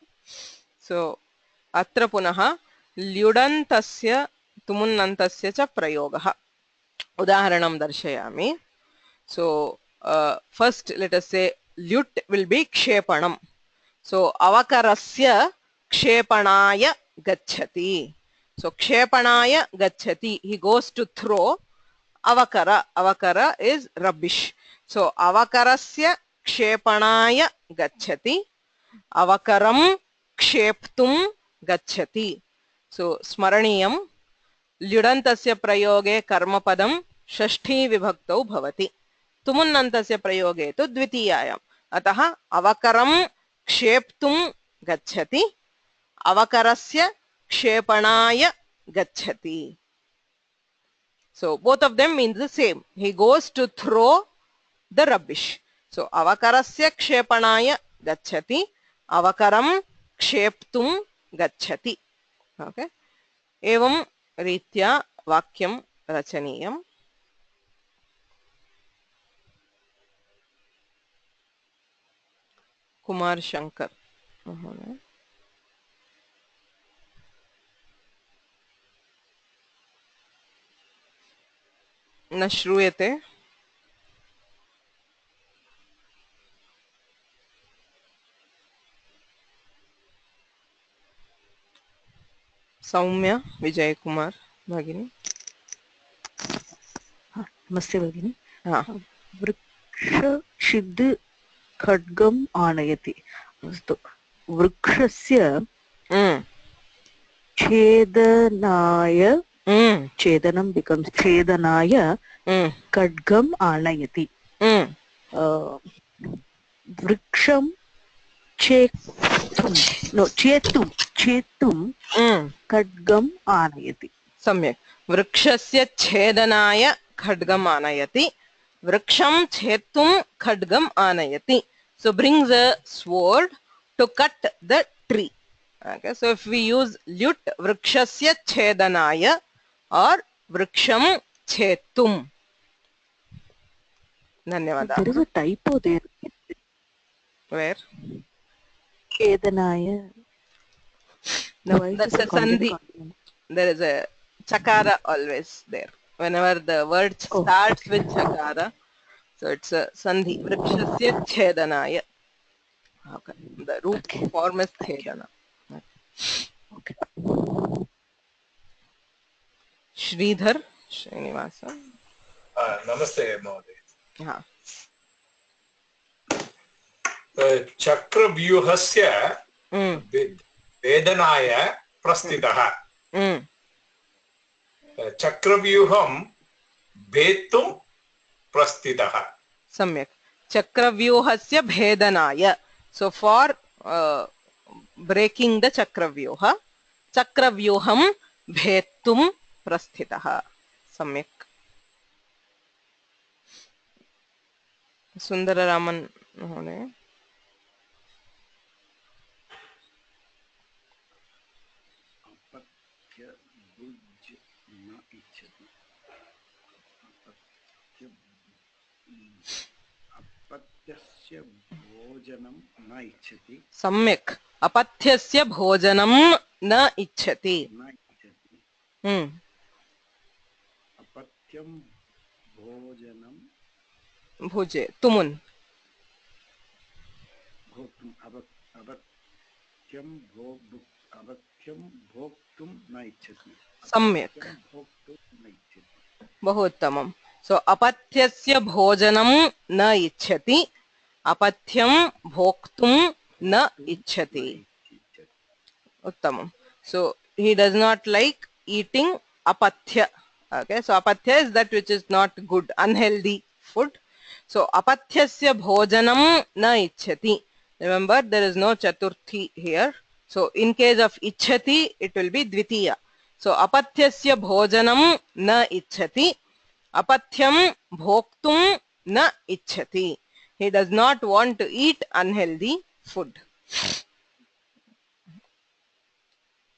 so atra punaha ल्युडन्तस्य तुमुन्नन्तस्य च प्रयोगः. उदाहरणं दर्शयामि. So first let us say ल्युट् will be kshepanam. So avakarasya kshepanaya gacchati. So kshepanaya gacchati, he goes to throw. Avakara, avakara is rubbish. So avakarasya kshepanaya gacchati, avakaram ksheptum gacchati. So smaraniyam ल्युडन्तस्य प्रयोगे कर्मपदं षष्ठी विभक्तौ भवति, तुमुन्नन्तस्य प्रयोगे तु द्वितीयायाम्. अतः अवकरं क्षेप्तुं गच्छति, अवकरस्य क्षेपणाय गच्छति. So both of them means the same. He goes to throw the rubbish. So avakarasya kshepanaya gacchati, avakaram ksheptum gacchati. Okay. एवं रीत्या वाक्यं रचनीयम्. कुमार शंकर महोदय. न श्रूयते. सौम्य विजय कुमार भगिनी. नमस्ते भगिनी. हाँ. वृक्षशिद् खड्गम् आनयति. अस्तु, वृक्षस्य छेदनाय, छेदनं becomes छेदनाय खड्गम् आनयति. वृक्षं छेत्तुं खड्गम् आनयति. सम्यक्. वृक्षस्य छेदनाय खड्गम् आनयति, वृक्षं छेत्तुं खड्गम् आनयति. So brings a sword to cut the tree. Okay, so if we use ल्युट् वृक्षस्य छेदनाय or वृक्षं छेत्तुं. धन्यवादाः. There is a typo there. Where? छेदनाय. No, that's a sandhi. There is a chakara always there. Whenever the word starts with chakara, so it's a sandhi. Vrikshasya chhedanaya. Okay. The root form is chhedana. Okay. Sridhar Srinivasa. Namaste, Mहोदय. हाँ. चक्रव्यूहस्य वेदनाय प्रस्थितः. चक्रव्यूहं भेत्तुं प्रस्थितः. सम्यक्. चक्रव्यूहस्य भेदनाय. So for breaking the चक्रव्यूह, चक्रव्यूहं भेत्तुं प्रस्थितः. सम्यक्. सुन्दररामन् महोदय. सम्यक्. अपथ्यस्य भोजनं न इच्छति. अपथ्यं भोजनं भुजे तुमुन्. भोक्तुम् अवत्यं भोक्तुं न इच्छति सम्यक् भोक्तुं न इच्छति बहु उत्तमं सो अपथ्यस्य भोजनं न इच्छति अपथ्यं भोक्तुं न इच्छति उत्तमं so he does not like eating apathya okay so apathya is that which is not good unhealthy food so apathyasya bhojanam na ichchati remember there is no chaturthi here so in case of ichchati it will be dvitiya so apathyasya bhojanam na ichchati apathyam bhoktum na ichchati he does not want to eat unhealthy food.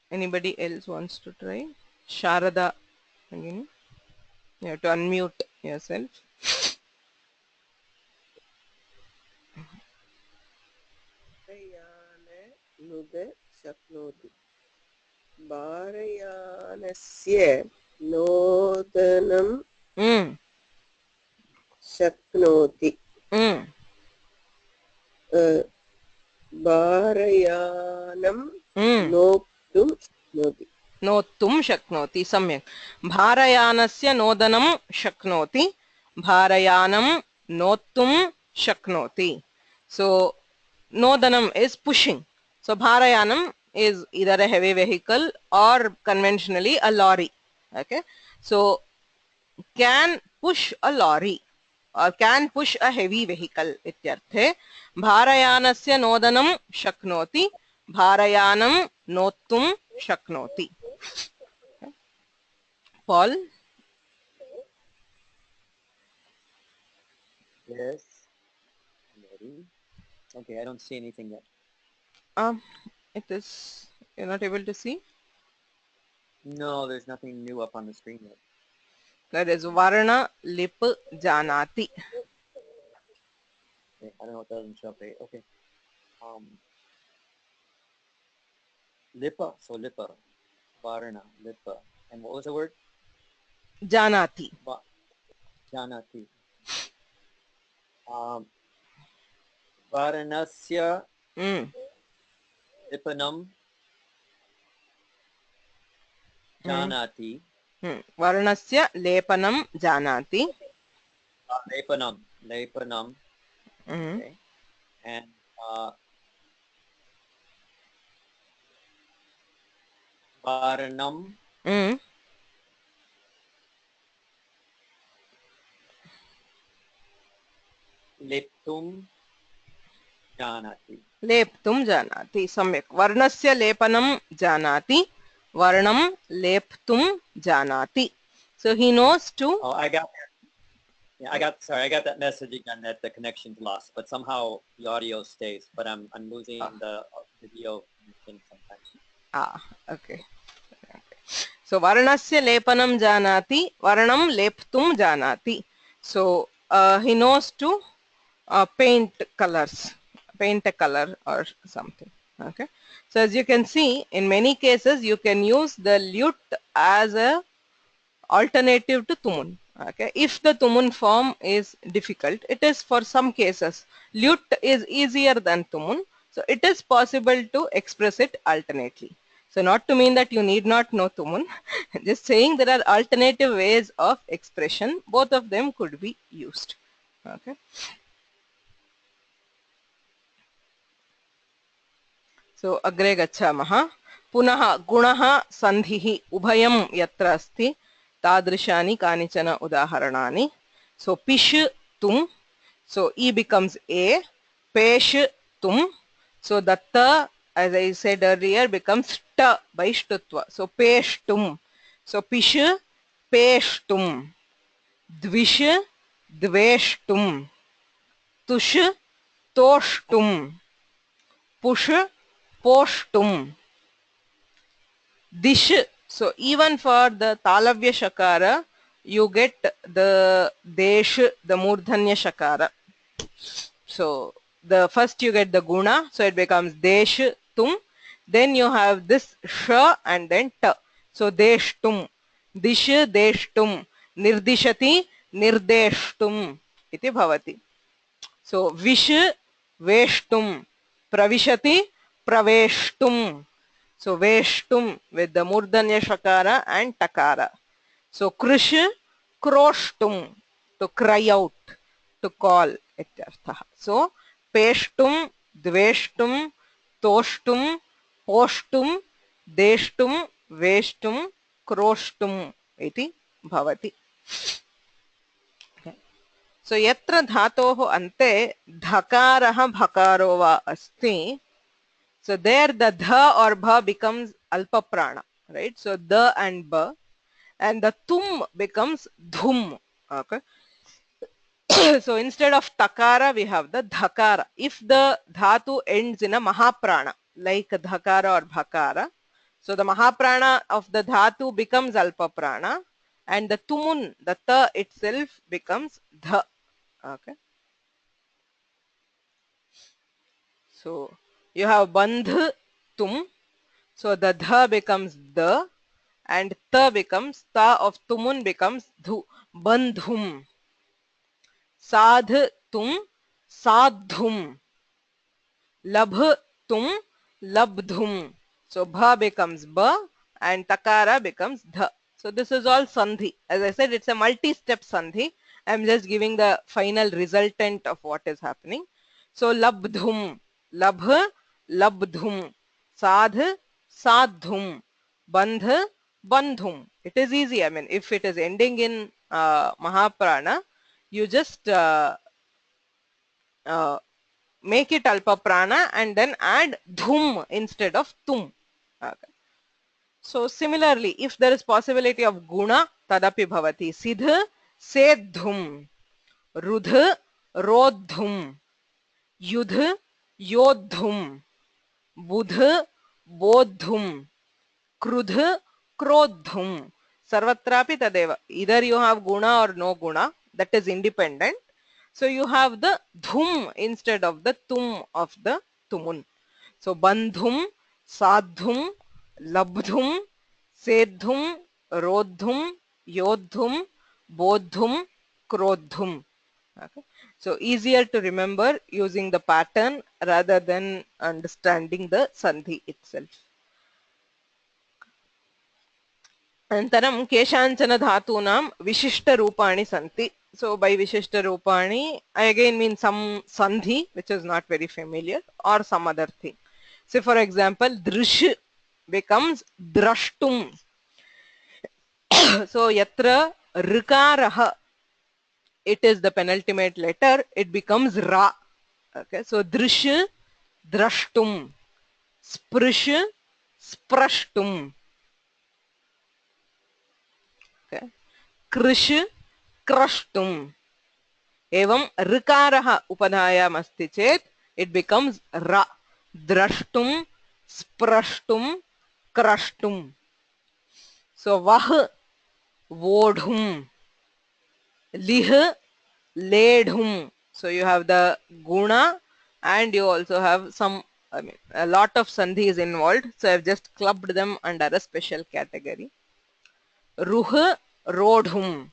Anybody else wants to try? Sharada, again. You have to unmute yourself. भारयानस्य नोदनं शक्नोति भारयानं नोक्तुं शक्नोति नोत्तुं शक्नोति सम्यक् भारयानस्य नोदनं शक्नोति भारयानं नोत्तुं शक्नोति so nodanam is pushing so bharayanam is either a heavy vehicle or conventionally a lorry okay so can push a lorry or can push a heavy vehicle ityarthe bharayanasya nodanam shaknoti bharayanam nottum shaknoti. Paul? Yes. I'm ready. Okay, I don't see anything yet. It is, you're not able to see? No, there's nothing new up on the screen yet. That is Varna Lip Janati. Okay, I don't know what doesn't show up there. Okay. Lipa, so lipa. Varna, lipa. And what was the word? Janati. Janati. Varanasya lipanam janati. Varnasya lepanam janati. Lepanam. Okay. And Varanam. Leptum janati. Leptum janati. Samyak. Varnasya lepanam janati. Varnam leptum janati. So he knows to. Oh, I got that message again that the connection's lost, but somehow the audio stays, but I'm losing the video thing sometimes. Okay. So Varnasya lepanam janati, Varnam leptum janati. So he knows to paint colors, paint a color or something. Okay. So as you can see, in many cases you can use the lut as a alternative to tumun. Okay. If the tumun form is difficult, it is for some cases. Lut is easier than tumun. So it is possible to express it alternately. So not to mean that you need not know tumun, just saying there are alternative ways of expression. Both of them could be used. Okay. So agre gacchamaha. Punaha gunaha sandhihi ubhayam yatra asti tadrishani kanichana udaharanani. So pish tum. So e becomes a. Pesh tum. So datta, as I said earlier, becomes ta by shtutva. So peshtum. So pish, peshtum. Dvish, dveshtum. Tush, toshtum. Push, poshtum. Dish. So even for the talavya shakara, you get the desh, the murdhanya shakara. So the first you get the guna, so it becomes desh tum. Then you have this sha and then ta. So deshtum, dish deshtum, nirdishati nirdeshtum iti bhavati. So vish veshtum, pravishati, praveshtum. So veshtum with the murdanya shakara and takara. So krish, kroshtum, to cry out, to call, ityartha. So peshtum, dveshtum, toshtum, poshtum, deshtum, veshtum, kroshtum iti bhavati. So yatra dhatoh ante dhakarah bhakaro va asti. So there the dha or bha becomes alpa prana, right? So the and ba, and the tum becomes dhum. Okay. So instead of takara we have the dhakara. If the dhatu ends in a mahaprana like dhakara or bhakara, so the mahaprana of the dhatu becomes alpa prana, and the tumun, the ta itself, becomes dha. Okay. So you have bandh tum, so the dha becomes the, and ta becomes ta of tumun becomes dhu, bandhum. Sadh tum, sadhum. Labh tum, labdhum. So bha becomes ba and takara becomes dha. So this is all sandhi. As I said, it's a multi-step sandhi. I'm just giving the final resultant of what is happening. So labdhum, labh, labdhum. Sadh, sadhum. Bandh, bandhum. It is easy. I mean, if it is ending in mahaprana, you just make it alpa prana and then add dhum instead of tum. Okay. So similarly, if there is possibility of guna, tadapi bhavati. Sidh, sedhum. Rudh, rodhum. Yudh, yodhum. Budh, bodhum. Krudh, krodhum. Sarvatrapi tadeva. Either you have guna or no guna, that is independent. So you have the dhum instead of the tum of the tumun. So bandhum, sadhum, labdhum, sedhum, rodhum, yodhum, bodhum, krodhum. Okay. So easier to remember using the pattern rather than understanding the sandhi itself. Antaram keshanchana dhatunam vishishta rupani santi. So by vishishta rupani, I again mean some sandhi which is not very familiar or some other thing. So for example, drish becomes drashtum. So yatra rikaraha, it is the penultimate letter, it becomes ra. Okay, so drish, drashtum. Sprish, sprashtum. Okay. Krish, krashtum. Evam rikarah upadhayam asti chet, it becomes ra. Drashtum, sprashtum, krashtum. So vah, vodhum. Lih, ledhum. So you have the guna and you also have some, I mean, a lot of sandhi is involved. So I've just clubbed them under a special category. Ruh, rodhum.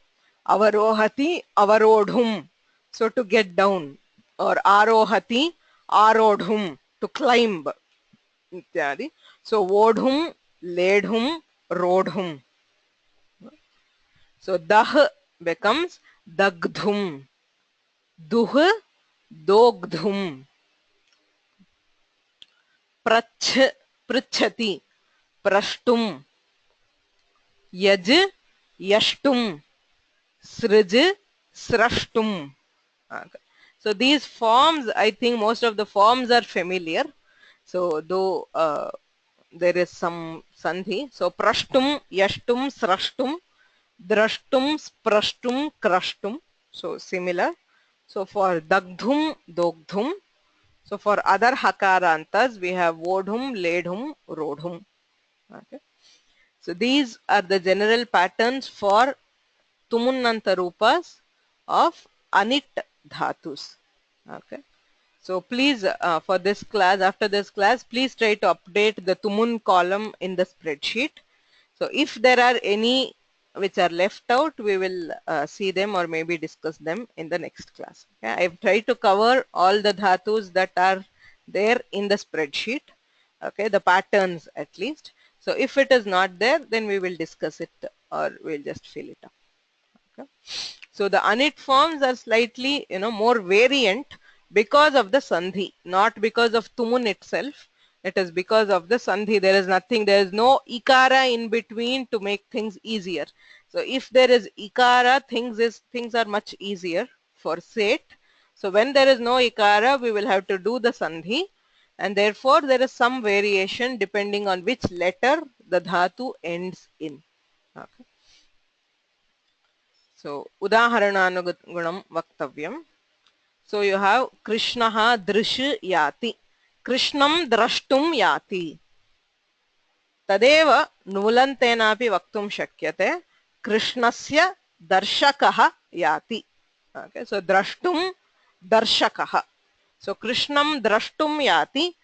Avarohati, avarodhum. So to get down. Or arohati, arodhum. To climb. So vodhum, ledhum, rodhum. So dah becomes dagdhum. Duh, dogdhum. Prach, prachati, prashtum. Yaj, yashtum. Srij, srashtum. Okay. So these forms, I think most of the forms are familiar. So though there is some sandhi. So prashtum, yashtum, srashtum, drashtum, sprashtum, krashtum. So similar. So for dagdhum, dogdhum. So for other hakarantas, we have vodhum, ledhum, rodhum. Okay. So these are the general patterns for tumunanta rupas of anit dhatus. Okay. So please, for this class, after this class, please try to update the tumun column in the spreadsheet. So if there are any which are left out, we will see them or maybe discuss them in the next class. Okay? I've tried to cover all the dhatus that are there in the spreadsheet. Okay, the patterns at least. So if it is not there, then we will discuss it or we'll just fill it up. Okay. So the unit forms are slightly, more variant because of the sandhi, not because of tumun itself. It is because of the sandhi. There is nothing, there is no ikara in between to make things easier. So if there is ikara, things are much easier for set. So when there is no ikara, we will have to do the sandhi, and therefore there is some variation depending on which letter the dhatu ends in. Okay. So udaharananugunam vaktavyam. So you have Krishnaha drish yati. Krishnam drashtum yati. Tadeva nulantenapi vaktum shakyate. Krishnasya darshakaha yati. Okay, so drashtum darshakaha. So Krishnam drashtum yati.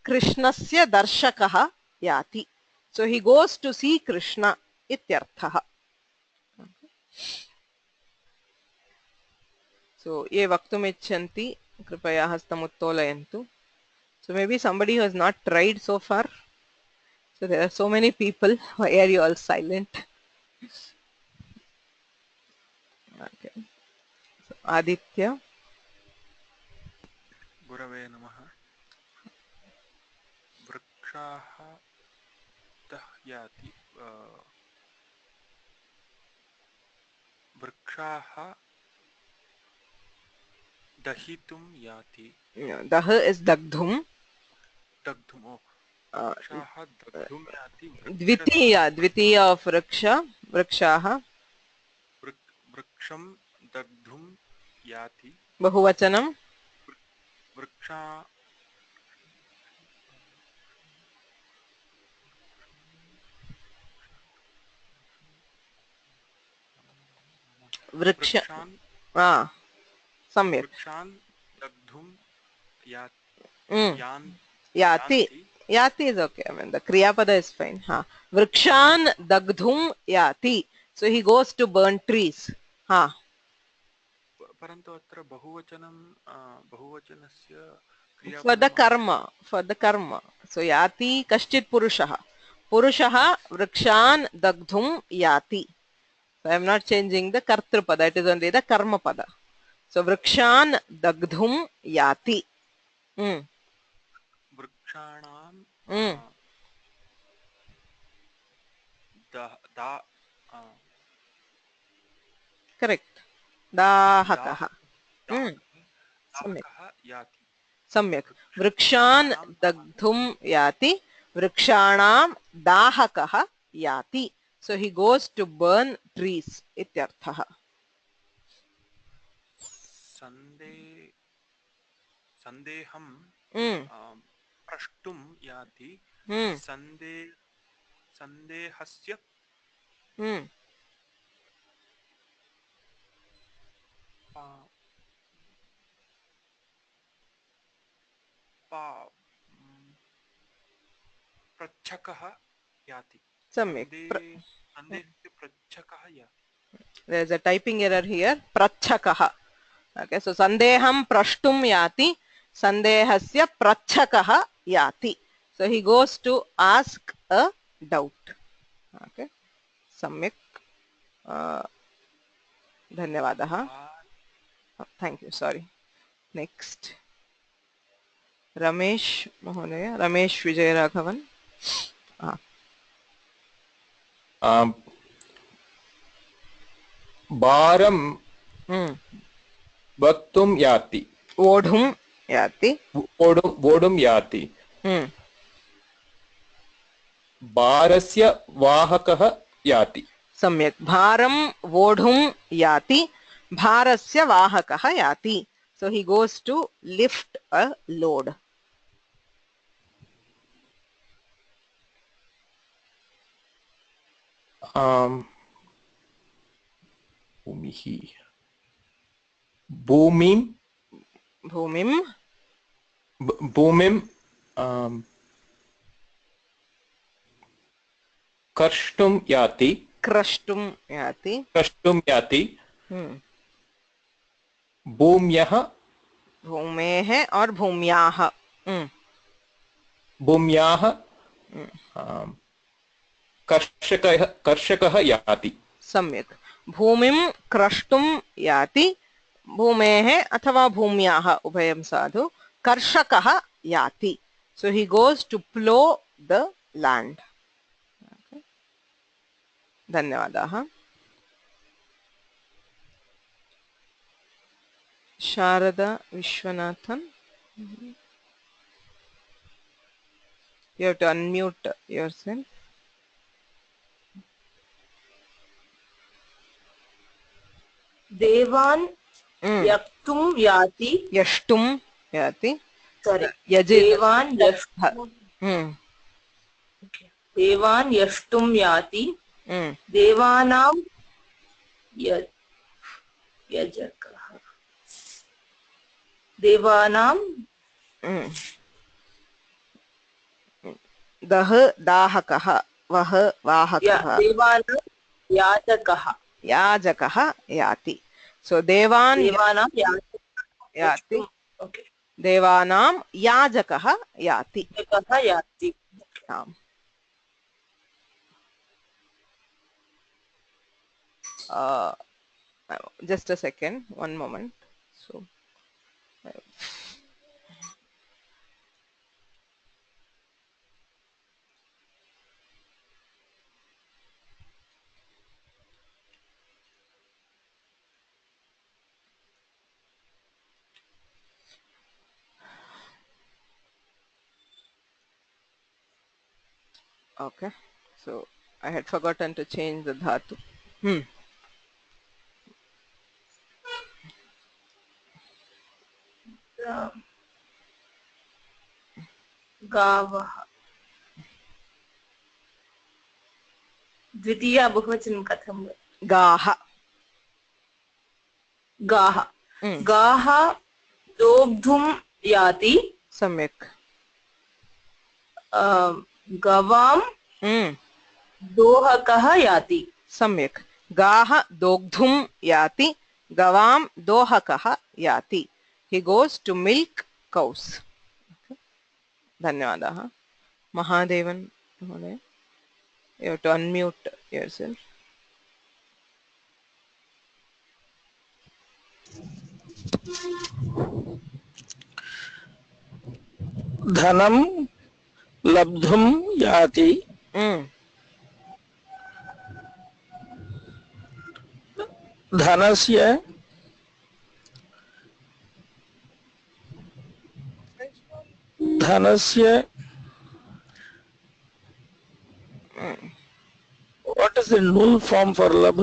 Krishnasya darshakaha yati. So he goes to see Krishna ityarthaha. So ye vaktum icchanti kripaya hastam uttolayantu. So maybe somebody who has not tried so far. So there are so many people. Why are you all silent? Okay. So Aditya. गुरवे नमः वृक्षाः दह्याति वृक्षाः दहितुं याति Dah is dagdhum. दग्धुं वृक्षाः दग्धुं याति Dvitiya of vriksha. Vrikshaha. वृक्षं दग्धुं याति Bahuvachanam. वृक्षा Vriksha. वृक्षान् Samyak. वृक्षान् दग्धुं Yati. Yati is okay. I mean the kriya pada is fine. Ha. Vrikshan dagdhum yati. So he goes to burn trees. Ha. परन्तु अत्र बहुवचनस्य For the karma. So yati kaschit purushaha. Purushaha vrikshan dagdhum yati. So I am not changing the kartru pada. It is only the karma pada. So vrikshan dagdhum yati. वृक्षाणां Correct. Dahakaha. Samyak. Vrikshan dagdhum yati. Vrikshanam dahakaha yati. So he goes to burn trees. Ityarthaha. संदेहं प्रष्टुं याति संदेहस्य प्रच्छकः याति Samyak. संदेहस्य प्रच्छकः याति. There is a typing error here. Prachakaha. Okay, so sandeham prashtum yati. Sandehasya prachakaha yati. So he goes to ask a doubt. Okay. Samyak. Dhanyavadaha. Thank you. Sorry. Next. Ramesh Mahodaya. Ramesh Vijayaraghavan. Bharam Bhaktum Yati. Vodhum Yati. Vodum Yati. Bharasya Vahakah Yati. Samyak. Bharam Vodhum Yati. Bharasya Vahakah Yati. So he goes to lift a load. Bhumihi. Bhumim. Bhumim. Bhumim. Krashtum Yati. Krashtum Yati. Krashtum Yati. Bhumyah. Bhumehe or Bhumyaha. भूम्याः कर्षकः याति. सम्यक्. भूमिं क्रष्टुं याति. भूमेः अथवा भूम्याः उभयं साधु. कर्षकः याति. So he goes to plow the land. Okay. धन्यवादाः. Sharada Vishwanathan. You have to unmute yourself. देवान् यक्तुं याति. यष्टुं याति. Sorry. यजे. देवान् यष्टुं याति. देवानां यजकः. देवानां दह दाहकः. वह वाहकः. देवानां याजकः. याजकः याति. So देवानां याति. देवानां याजकः याति. याति. Just a second, one moment. So okay, so I had forgotten to change the dhatu. गावः. द्वितीया बहुवचनं कथं? गाः. गाः. गाः दोग्धुं याति. सम्यक्. गवां दोहकः याति. सम्यक्. गाः दोग्धुं याति. गवां दोहकः याति. He goes to milk cows. Okay. धन्यवादाः. महादेवन महोदय, you have to unmute yourself. धनं लब्धुं याति. धनस्य what is the null form for labh?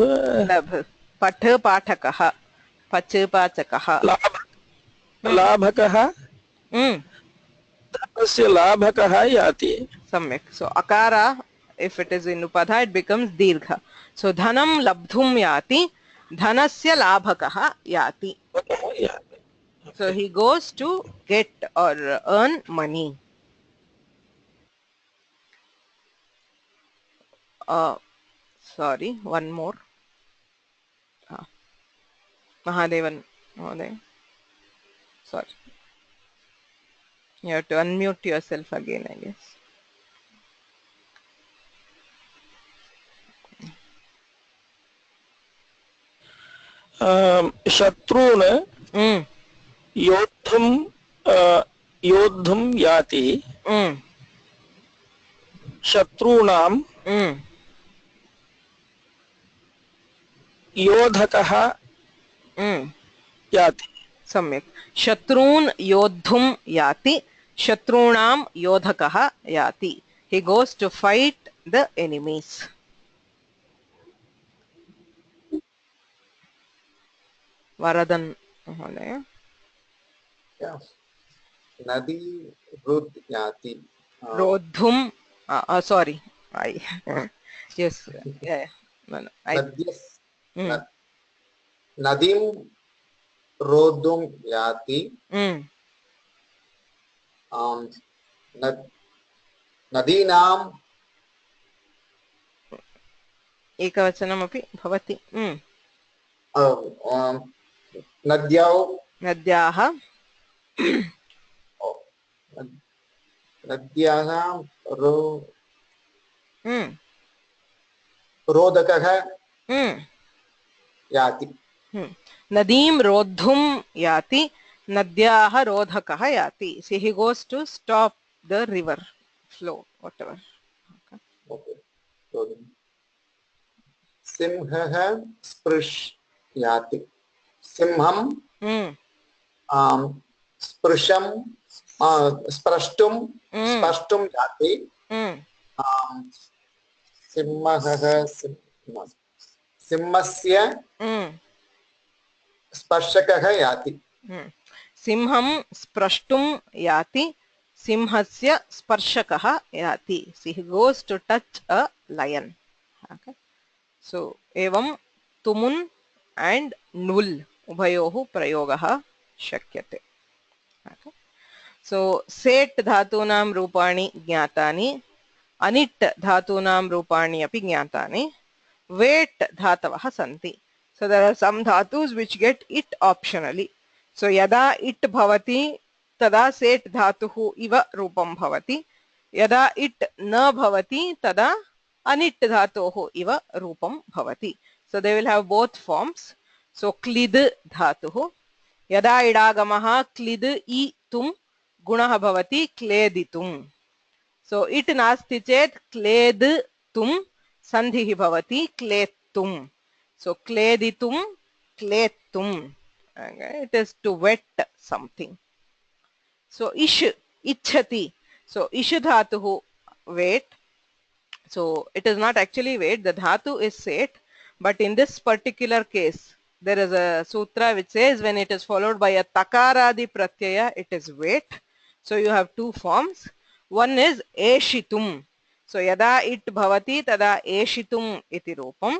Labh. Path पाठकः. पच पाचकः. लाभकः. धनस्य लाभकः याति. सम्यक्. So akara, if it is in upadha, it becomes dirgha. So dhanam labdhum yati. Dhanasya labhakah yati. So he goes to get or earn money. Sorry, one more. Mahadevan Mahoday. Sorry. You have to unmute yourself again, I guess. शत्रून् योद्धुं याति. शत्रूणां योधकः याति. सम्यक्. शत्रून् योद्धुं याति. शत्रूणां योधकः याति. He goes to fight the enemies. Varadan Mahoday. Nadi Rodhyati. Rodhum. Sorry. Yes. Yeah. No. Nadim Rodhum Yati. Nadinam. एकवचनमपि भवति. नद्याः नद्याः Hmm. रोधकः Hmm. याति Nadim rodhum yati, nadyaha rodhakaha yati. See, he goes to stop the river flow, whatever. Okay. सिंहः स्पृश्याति सिंहं स्पृशं स्प्रष्टुं स्पष्टुं याति सिंहः सिंहस्य स्पर्शकः याति सिंहं स्प्रष्टुं याति simhasya sparshakaha yati. See, he goes to touch a lion. Okay. So, evam tumun and nul ubhayohu prayogaha shakyate. Okay. So, set dhatunam rupani jnatani, anit dhatunam rupani api jnatani, wait dhatavaha santi. So, there are some dhatus which get it optionally. So, yada it bhavati tada set dhatuhu iva rupam bhavati, yada it na bhavati tada anit dhatoho iva rupam bhavati. So they will have both forms. So klid dhatuhu, yada idagamaha klid I tum gunaha bhavati kleditum. So it nasti chet kled tum sandhihi bhavati kletum. So kleditum kletum. Okay. It is to wet something. So ish ichhati. So ish dhatuhu wait. So it is not actually wait, the dhatu is set, but in this particular case there is a sutra which says when it is followed by a takaradi pratyaya it is wait. So you have two forms. One is eshitum. So yada it bhavati tada eshitum iti rupam,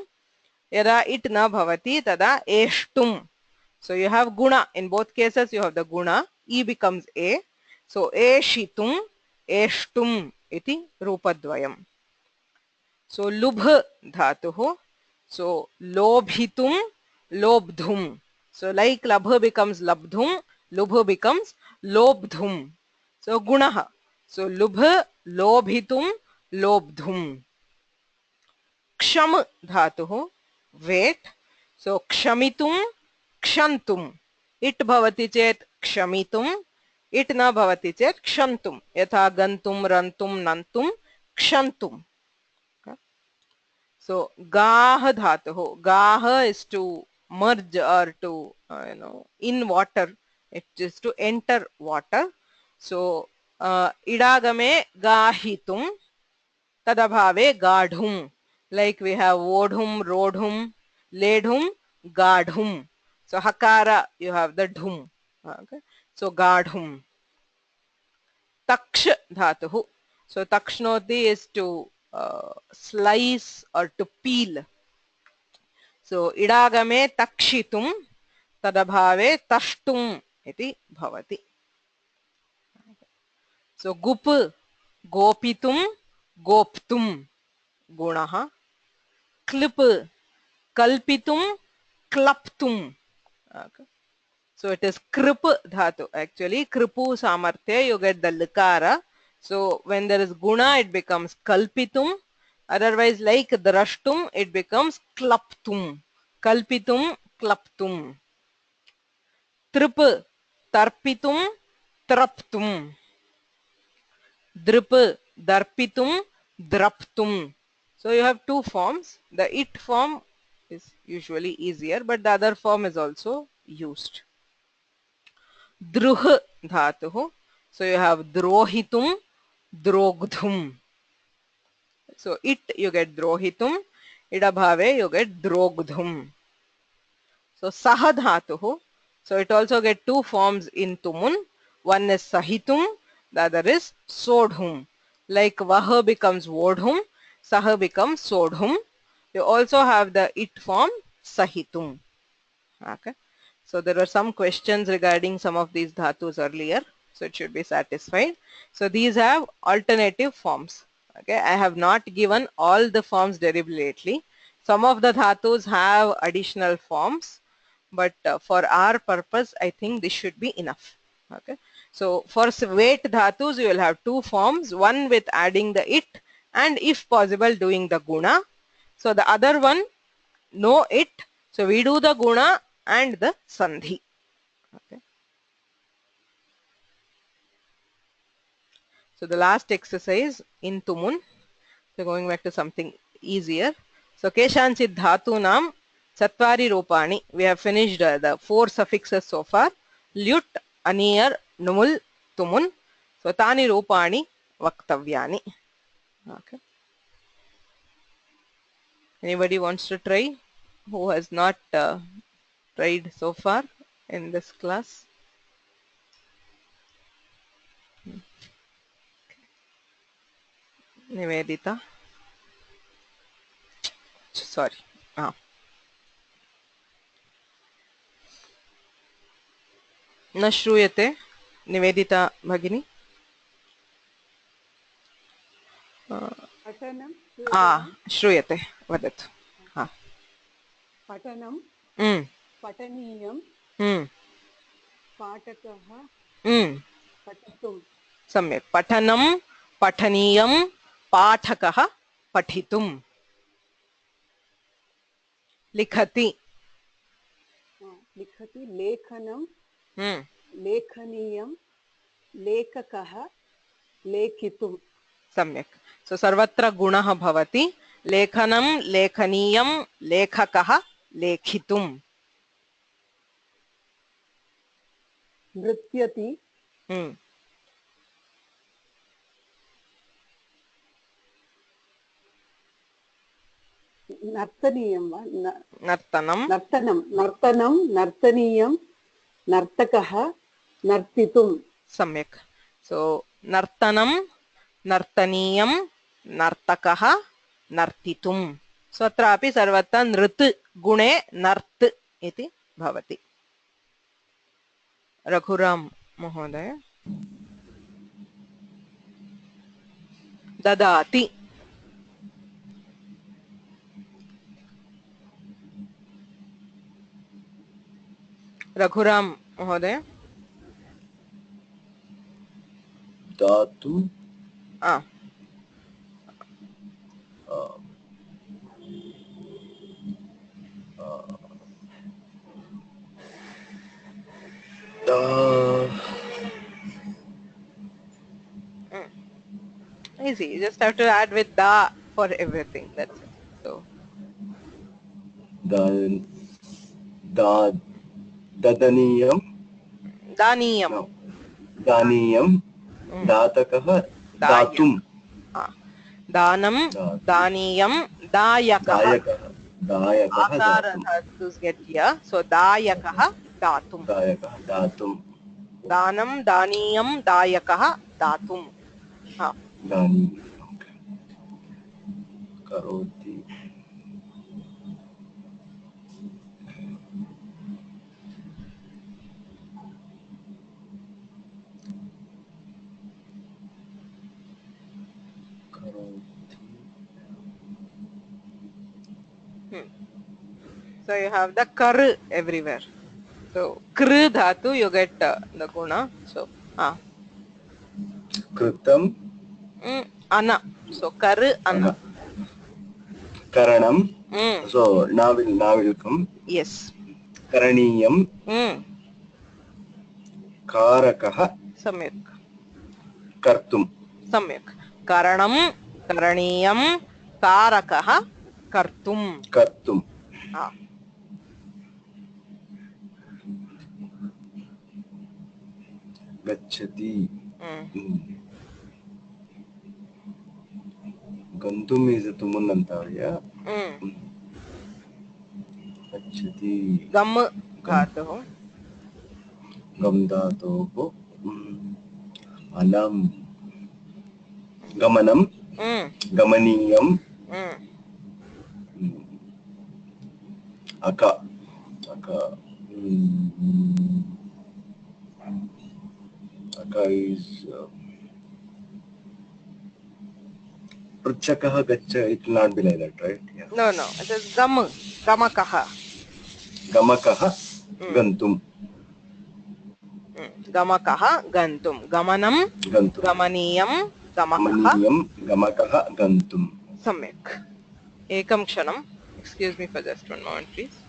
yada it na bhavati tada eshtum. So you have guna. In both cases you have the guna. E becomes a. So eshitum eshtum iti rupadvayam. So lubh dhatuhu. So lobhitum lobdhum. So like labh becomes labdhum, lubh becomes lobdhum. So gunaha. So lubh lobhitum lobdhum. Ksham dhatuhu wait. So kshamitum kshantum. It bhavati chet kshamitum. It na bhavati chet kshantum. Yatha gantum rantum nantum kshantum. So gah dhatuhu. Gah is to merge or to in water. It is to enter water. So idagame gahitum tadabhave gadhum. Like we have vodhum, rodhum, ledhum, gadhum. So hakara you have the dhum. Okay. So gadhum. Taksh dhatuhu. So takshnoti is to slice or to peel. So idagame takshitum tadabhave tashtum iti bhavati. So gup gopitum goptum gunaha. Klip kalpitum klaptum. Okay. So it is krip dhatu. Actually kripu samarthya you get the likara. So when there is guna it becomes kalpitum. Otherwise like drashtum it becomes klaptum. Kalpitum klaptum. Trip tarpitum traptum. Drip darpitum draptum. So you have two forms. The it form is usually easier, but the other form is also used. Druh dhatuhu. So you have drohitum, drogdhum. So it you get drohitum, idabhave you get drogdhum. So sah dhatuhu. So it also get two forms in tumun. One is sahitum, the other is sodhum. Like vah becomes vodhum, sah becomes sodhum. You also have the it form sahitum. Okay. So there were some questions regarding some of these dhatus earlier. So it should be satisfied. So these have alternative forms. Okay. I have not given all the forms deliberately. Some of the dhatus have additional forms. But for our purpose, I think this should be enough. Okay. So for wait dhatus, you will have two forms, one with adding the it and if possible doing the guna. So the other one, no it. So we do the guna and the sandhi. Okay. So the last exercise in tumun. So going back to something easier. So keshanchit dhatunam Satvari Rupani. We have finished the 4 suffixes so far. Lyut, Aniyar, Numul, Tumun. So Tani Rupani Vaktavyani. Okay. Anybody wants to try? Who has not tried so far in this class? Nivedita. Sorry. न श्रूयते निवेदिता भगिनी. पठनं श्रूयते वदतु. पठनं पठनीयं पाठकः पठितुं. सम्यक्. पठनं पठनीयं पाठकः पठितुं. लिखति लिखति. लेखनं लेखनीयं लेखकः लेखितुं. सम्यक्. सो सर्वत्र गुणः भवति. लेखनं लेखनीयं लेखकः लेखितुं. नृत्यति नर्तनीयं वा नर्तनं नर्तनं नर्तनं नर्तनीयं नर्तकः नर्तितुं. सम्यक्. सो नर्तनं नर्तनीयं नर्तकः नर्तितुं. सो अत्रापि सर्वत्र नृत् गुणे नर्त् इति भवति. रघुराम महोदय. ददाति रघुराम महोदय. दातु easy. You just have to add with da for everything. That's it. So ददनीयं दानीयं दानीयं दातकः दातुं. दानं दानीयं दायकः. दायकः आकार धातुस् get here. So दायकः दातुं. दायकः दातुं. दानं दानीयं दायकः दातुं. दानीयं करोति. So you have the kar everywhere. So kr dhatu you get the guna. So कृतं ana. So kar ana. करणं. So now will come. Yes. करणीयं कारकः सम्यक्. कर्तुं. सम्यक्. करणं करणीयं कारकः कर्तुं. कर्तुं. गच्छति. गन्तुम् is तुमुन् अन्तार्य. गच्छति. गम धातुः. गम धातोः अलं. गमनं गमनीयं अक अक अक is पृच्छकः गच्छ. It will not be like that, right? Yeah. No, it is gamakah. गमकः गन्तुं. गमकः गन्तुं गमनं गन्तुं गमनीयं गमकः गमनीयं गमकः गन्तुं सम्यक् एकं क्षणम् excuse me for just one moment please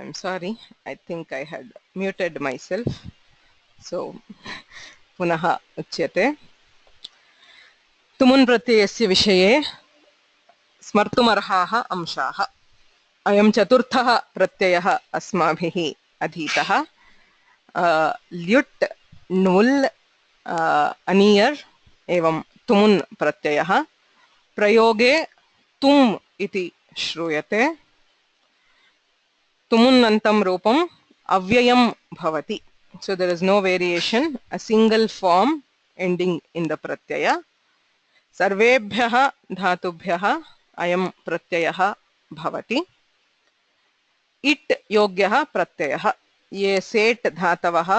I'm sorry, I think I had muted myself. So, पुनः उच्यते तुमुन् प्रत्ययस्य विषये स्मर्तुमर्हाः अंशाः अयं चतुर्थः प्रत्ययः अस्माभिः अधीतः ल्युट् नुल् अनियर् एवं तुमुन् प्रत्ययः प्रयोगे तुम् इति श्रूयते तुमुन्नन्तं रूपम् अव्ययं भवति. So there is no variation, a single form ending in the pratyaya. सर्वेभ्यः धातुभ्यः अयं प्रत्ययः भवति. इट् योग्यः प्रत्ययः ये सेट् धातवः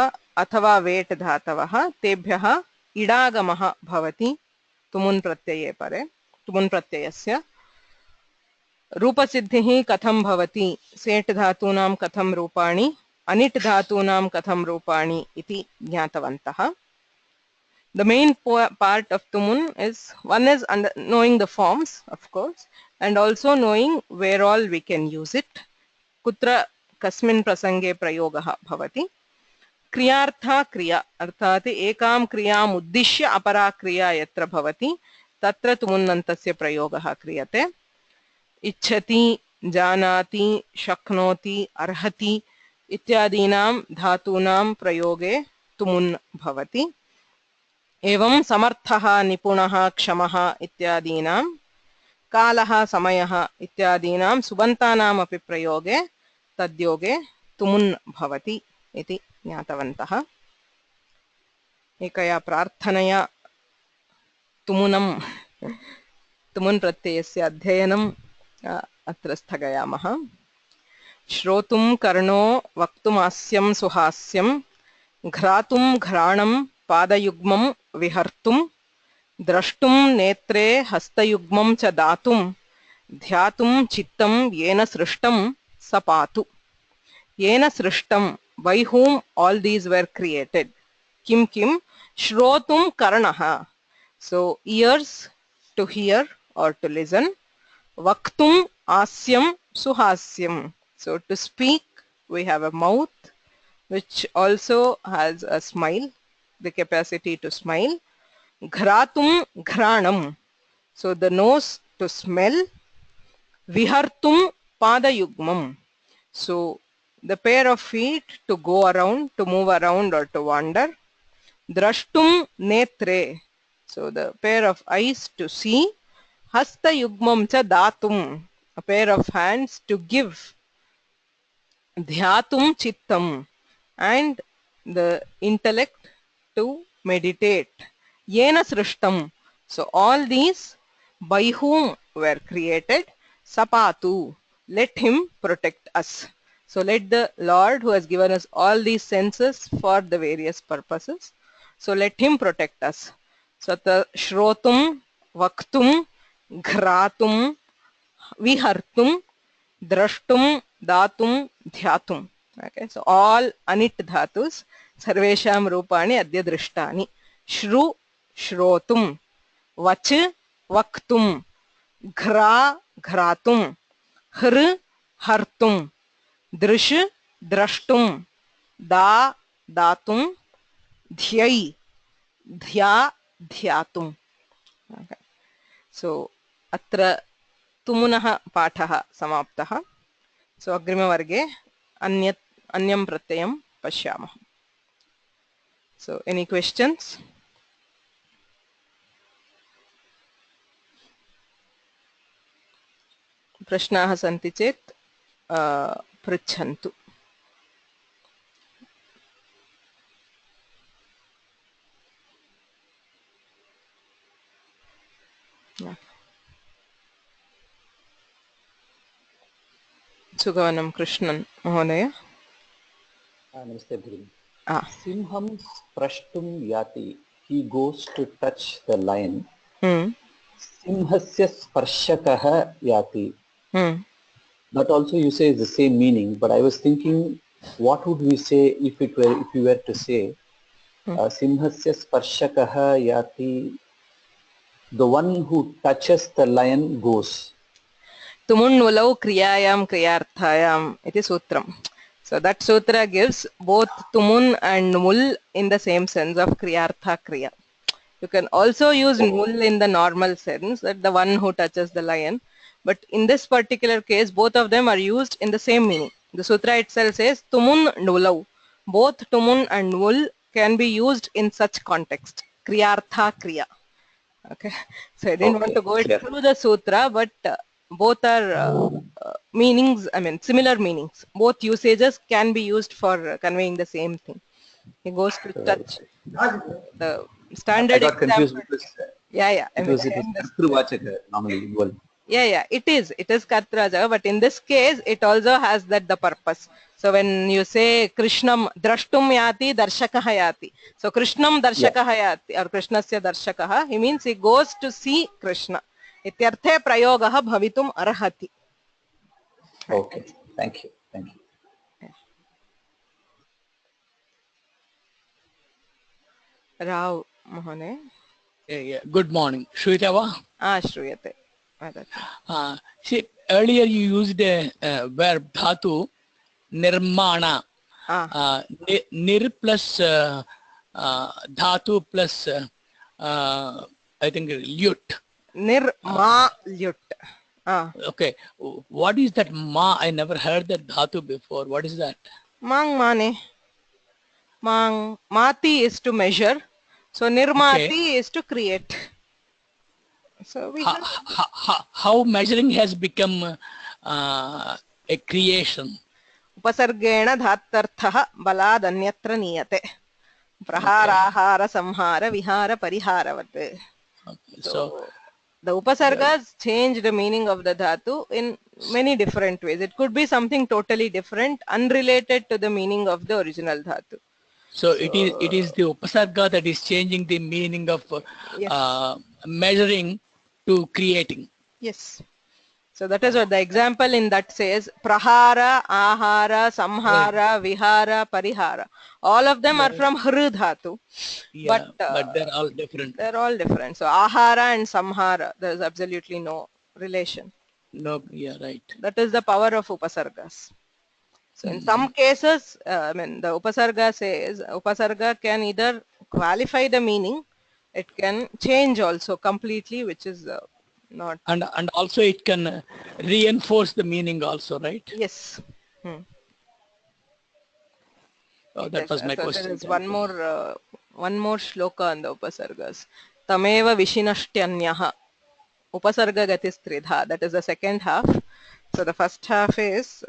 अथवा वेट् धातवः तेभ्यः इडागमः भवति तुमुन् प्रत्यये परे. तुमुन् प्रत्ययस्य रूपसिद्धिः कथं भवति, सेट् धातूनां कथं रूपाणि, अनिट् धातूनां कथं रूपाणि इति ज्ञातवन्तः. The main part of tumun is, one is knowing the forms, of course, and also knowing where all we can use it. Kutra kasmin prasange prayogah bhavati. Kriyartha kriya, अर्थात एकां क्रियाम् उद्दिश्य अपरा क्रिया यत्र भवति तत्र तुमुन्नन्तस्य प्रयोगः क्रियते. इच्छति, जानाति, शक्नोति, अर्हति इत्यादीनां धातूनां प्रयोगे तुमुन् भवति. एवं समर्थः, निपुणः, क्षमः इत्यादीनां, कालः, समयः इत्यादीनां सुबन्तानाम् अपि प्रयोगे तद्योगे तुमुन् भवति इति ज्ञातवन्तः. एकया प्रार्थनया तुमुन् प्रत्ययस्य अध्ययनम् अत्र स्थगयामः. श्रोतुं कर्णो वक्तुमास्यं सुहास्यं घ्रातुं घ्राणं पादयुग्मं विहर्तुं द्रष्टुं नेत्रे हस्तयुग्मं च दातुं ध्यातुं चित्तं येन सृष्टं स पातु. येन सृष्टं, by whom all these were created. Kim kim shrotum karnaha, so ears to hear or to listen. Vaktum asyam suhasyam, so to speak we have a mouth which also has a smile, the capacity to smile. Ghratum ghranam, so the nose to smell. Vihartum padayugmam, so the pair of feet to go around, to move around or to wander. Drashtum netre, so the pair of eyes to see. Hasta yugmam cha datum, a pair of hands to give. Dhyatum chittam, and the intellect to meditate. Yena srishtam, so all these by whom were created, sapatu, let him protect us. So let the Lord who has given us all these senses for the various purposes, so let him protect us. So the shrotum, vaktum, ghratum, vihartum, drashtum, datum, dhyatum. Okay, so all anit dhatus, sarvesham rupani adya drishtani. Shru, shrotum, vach, vaktum, ghra, ghratum, hr, hartum, drish, drashtum, da, datum, dhyai, dhya, dhyatum. Okay. So atra तुमुनः पाठः समाप्तः. सो अग्रिमवर्गे अन्यं प्रत्ययं पश्यामः. So any questions? प्रश्नाः सन्ति चेत् पृच्छन्तु. सुगवनं कृष्णन् महोदय. नमस्ते भगिनी. सिंहं स्प्रष्टुं याति. He goes to touch the lion. सिंहस्य स्पर्शकः याति. That also you say is the same meaning, but I was thinking, what would we say if we were to say सिंहस्य स्पर्शकः याति, the one who touches the lion goes. तुमुन्नुलौ क्रियायां क्रियार्थायां इति सूत्रम्. So that sutra gives both tumun and mul in the same sense of kriyartha kriya. You can also use mul in the normal sense, that the one who touches the lion, but in this particular case both of them are used in the same meaning. The sutra itself says tumun nulau. Both tumun and mul can be used in such context, kriyartha kriya. Okay, so I didn't want to go through the sutra, but both are meanings, I mean similar meanings. Both usages can be used for conveying the same thing. He goes to touch. The standard I got confused example. because It was Kartruvachaka normally. It is Kartruvachaka, but in this case it also has that the purpose. So when you say Krishnam drashtum yati darshakah yati, so Krishnam darshakah yati or Krishnasya darshakah, he means he goes to see Krishna. इत्यर्थे प्रयोगः भवितुम् अर्हति. Okay, thank you. Rao महोदय. Good morning. Shruita va? श्रूयते. See, earlier you used a verb dhatu nirmana. Nir plus dhatu plus I think lyut. Nirma lyut. Okay, what is that ma? I never heard that dhatu before. What is that? Mang mane. Mang mati is to measure, so nirmati is to create. So we how measuring has become a creation? उपसर्गेण धात्तर्थः बलाद् अन्यत्र नीयते. प्रहाराहार संहार विहार परिहारवत्. So the upasargas change the meaning of the dhatu in many different ways. It could be something totally different, unrelated to the meaning of the original dhatu. So it is the upasarga that is changing the meaning of measuring to creating. Yes. So that is what the example in that says. Prahara, ahara, samhara, vihara, parihara. All of them are from hru dhatu. But they're all different. They're all different. So ahara and samhara, there is absolutely no relation. No, right. That is the power of upasargas. So in some cases, I mean, the upasarga says, upasarga can either qualify the meaning, it can change also completely, which is not. And also it can reinforce the meaning also, right? Yes. Oh, that was my question. There is one more shloka on the upasargas. Tameva vishinashtyanyah. Upasarga gatis tridha. That is the second half. So the first half is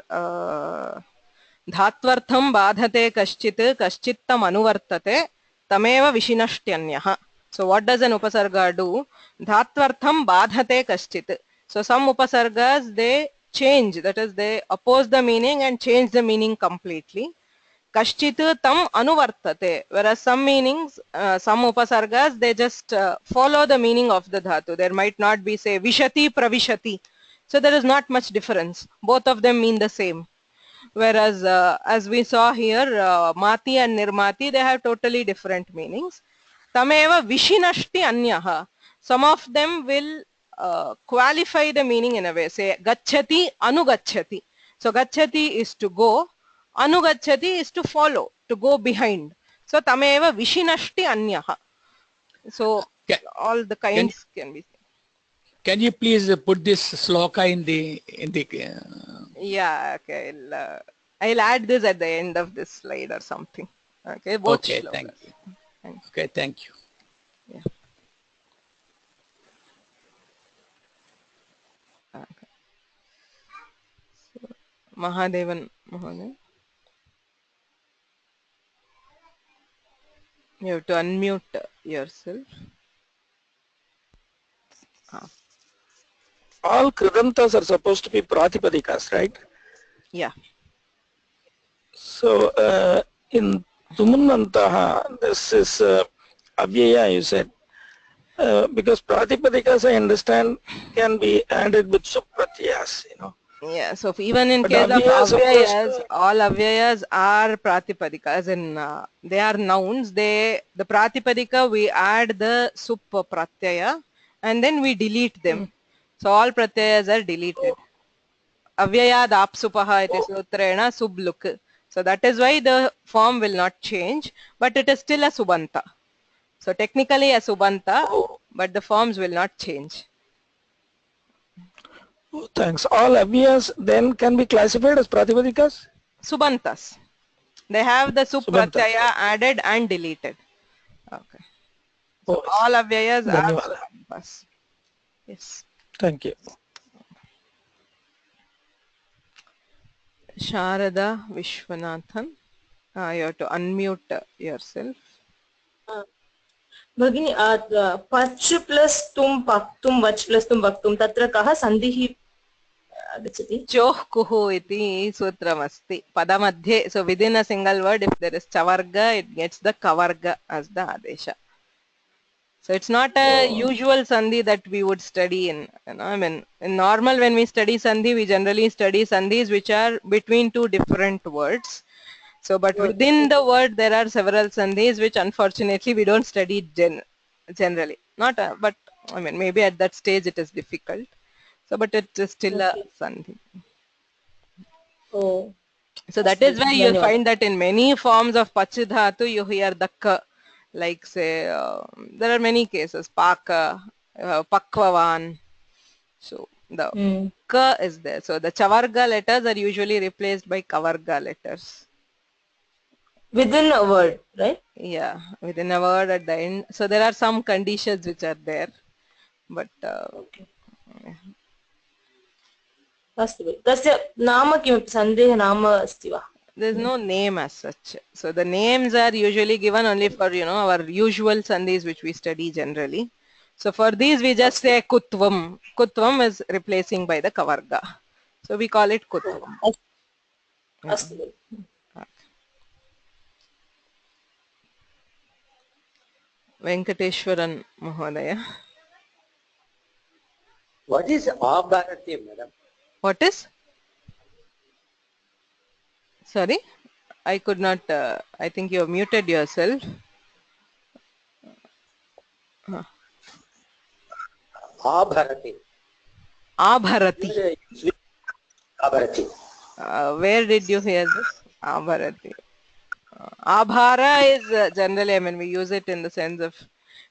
धात्वर्थं बाधते कश्चित् कश्चित्तम अनुवर्तते तमेव विशिनष्ट्यन्यः. So what does an upasarga do? Dhatvartham badhate kaschit. So some upasargas, they change, that is they oppose the meaning and change the meaning completely. Kaschit tam anuvartate, whereas some meanings, some upasargas, they just follow the meaning of the dhatu. There might not be, say, vishati pravishati. So there is not much difference. Both of them mean the same. Whereas as we saw here, mati and nirmati, they have totally different meanings. Tameva vishinashti anyaha. Some of them will qualify the meaning in a way. Say gacchati, anugacchati. So gacchati is to go, anugacchati is to follow, to go behind. So tameva vishinashti anyaha. So all the kinds can be. Can you please put this sloka in the Yeah, okay. I'll add this at the end of this slide or something. Okay, both okay, shlokas. thank you. Okay, thank you. Yeah. Okay. So, Mahadevan Mahoday, you have to unmute yourself. All kridantas are supposed to be pratipadikas, right? Yeah. So in tumunantaha, this is avyaya, you said. Because pratipadikas, I understand, can be added with supratyas, you know. Yeah, so even in But case of avyayas, avyayas, all avyayas are pratipadika, as in they are nouns. The pratipadika, we add the sup pratyaya and then we delete them. So all pratyayas are deleted. Avyayad apsupaha iti sutrena subluk. So that is why the form will not change, but it is still a subanta. So technically a subanta, but the forms will not change. Oh, thanks. All avyayas then can be classified as pratipadikas? Subantas. They have the sup pratyaya added and deleted. Okay. So all avyayas are subantas. Yes. Thank you. Sharada Vishwanathan, you have to unmute yourself. Bhagini, pach plus tum paktum vach plus tum baktum tatra kaha sandhihi agachati? Choh kuhu iti sutramasti. Padamadhye. So within a single word, if there is chavarga, it gets the kavarga as the adesha. So it's not a usual sandhi that we would study in. You know, I mean, in normal when we study sandhi, we generally study sandhis which are between two different words. So, but within the word, there are several sandhis which unfortunately we don't study generally. Not, but I mean, maybe at that stage it is difficult. So, but it is still a sandhi. Oh. So that is why you find that in many forms of pachidhatu, you hear the ka. Like say, there are many cases, paka, pakvavan. So the ka is there. So the chavarga letters are usually replaced by kavarga letters. Within a word, right? Yeah, within a word at the end. So there are some conditions which are there. But okay. Tasya nama kim sandeha nama asti va? There's no name as such. So the names are usually given only for, you know, our usual sandhis which we study generally. So for these we just say kutvam. Kutvam is replacing by the kavarga. So we call it kutvam. Asti. Venkateshwaran Mahodaya. What is Abharati, madam? What is? Sorry, I could not, I think you have muted yourself. Abharati. Abharati. Abharati. Where did you hear this? Abharati. Abhara is generally, I mean, we use it in the sense of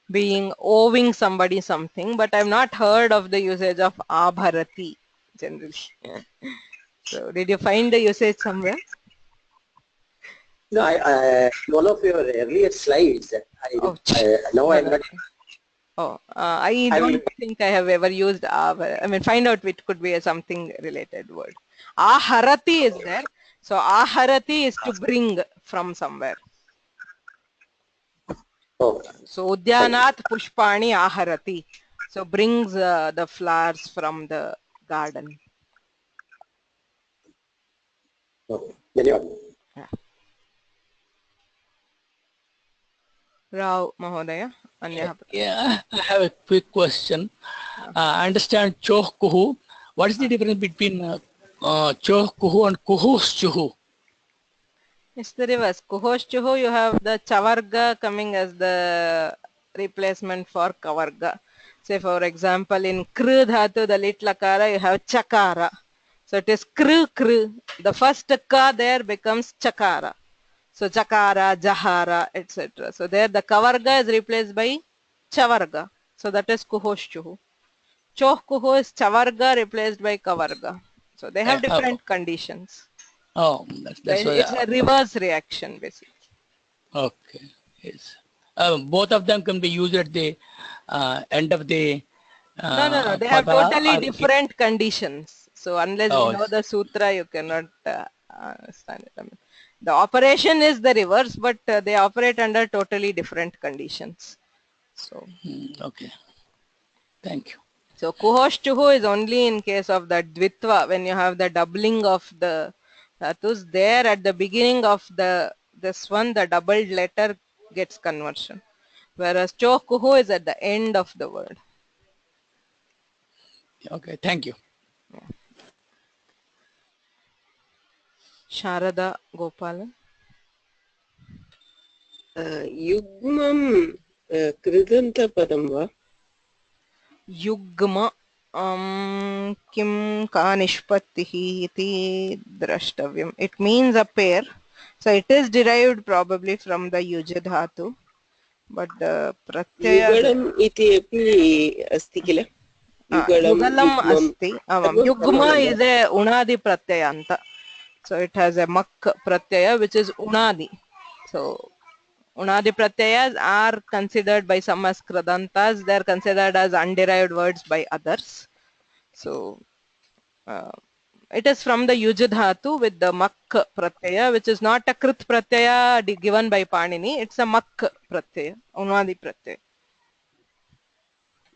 being owing somebody something, but I've not heard of the usage of Abharati generally. So did you find the usage somewhere? No, one of your earlier slides, now I'm not. Oh, I don't think I have ever used I mean, find out which could be a something related word. Aharati is there. So aharati is to bring from somewhere. So Udyanat pushpani aharati. So brings the flowers from the garden. Okay. Dhanyawad. Rao Mahodaya. Yeah, I have a quick question. I understand choh kuhu. What is the difference between choh kuhu and kuhus chuhu? It's the reverse. Kuhosh chuhu, you have the chavarga coming as the replacement for kavarga. Say for example, in kru dhatu, the lit lakara, you have chakara. So it is kru kru. The first ka there becomes chakara. So chakara, jahara, etc. So there the kavarga is replaced by chavarga. So that is kuhosh chuhu. Choh kuhu is chavarga replaced by kavarga. So they have different conditions. Oh, that's why. It's a reverse reaction basically. Okay. Yes. Both of them can be used at the end of the. No. They have totally different conditions. So unless you know the sutra, you cannot understand it. I mean, the operation is the reverse, but they operate under totally different conditions. So. Okay. Thank you. So kuhosh chuhu is only in case of the dvitva, when you have the doubling of the dhatus. There at the beginning of this one, the doubled letter gets conversion, whereas choh kuhu is at the end of the word. Okay, thank you. Sharada Gopalan. Yugmam kridanta padam va? Yugma kim ka nishpattihi iti drashtavyam. It means a pair. So it is derived probably from the yuja dhatu, but the pratyaya. Yugalam iti api asti kila. Yugalam asti. Yugma is a unadi pratyayanta. So it has a mak pratyaya which is unadi. So unadi pratyayas are considered by some as kradantas. They are considered as underived words by others. So it is from the yuja dhatu with the mak pratyaya, which is not a krit pratyaya given by Panini. It's a mak pratyaya, unadi pratyaya.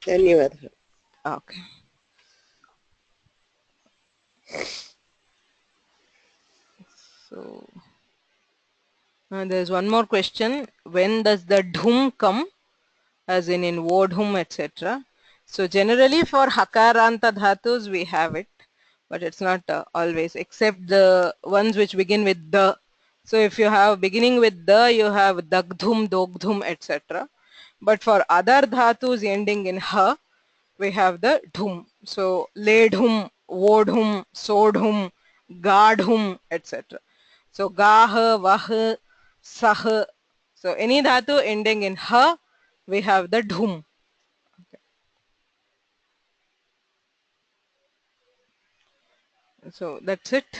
Dhanyawad. Okay. So there's one more question. When does the dhum come? As in vodhum, etc. So generally for hakaranta dhatus we have it, but it's not always, except the ones which begin with the. So if you have beginning with the, you have dagdhum, dogdhum, etc. But for other dhatus ending in ha, we have the dhum. So ledhum, vodhum, sodhum, gadhum, etc. So gah, vah, sah. So any dhatu ending in ha, we have the dhum. Okay. So that's it.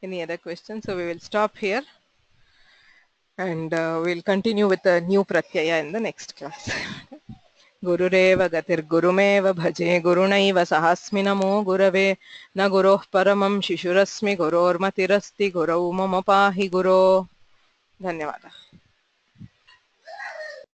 Any other questions? So we will stop here and we'll continue with the new pratyaya in the next class. Gurureva gatir gurumeva bhaje gurunaiva sahasmi namo gurave na guroh paramam shishurasmi guror matirasti gurau mama pahi guro. Dhanyavada.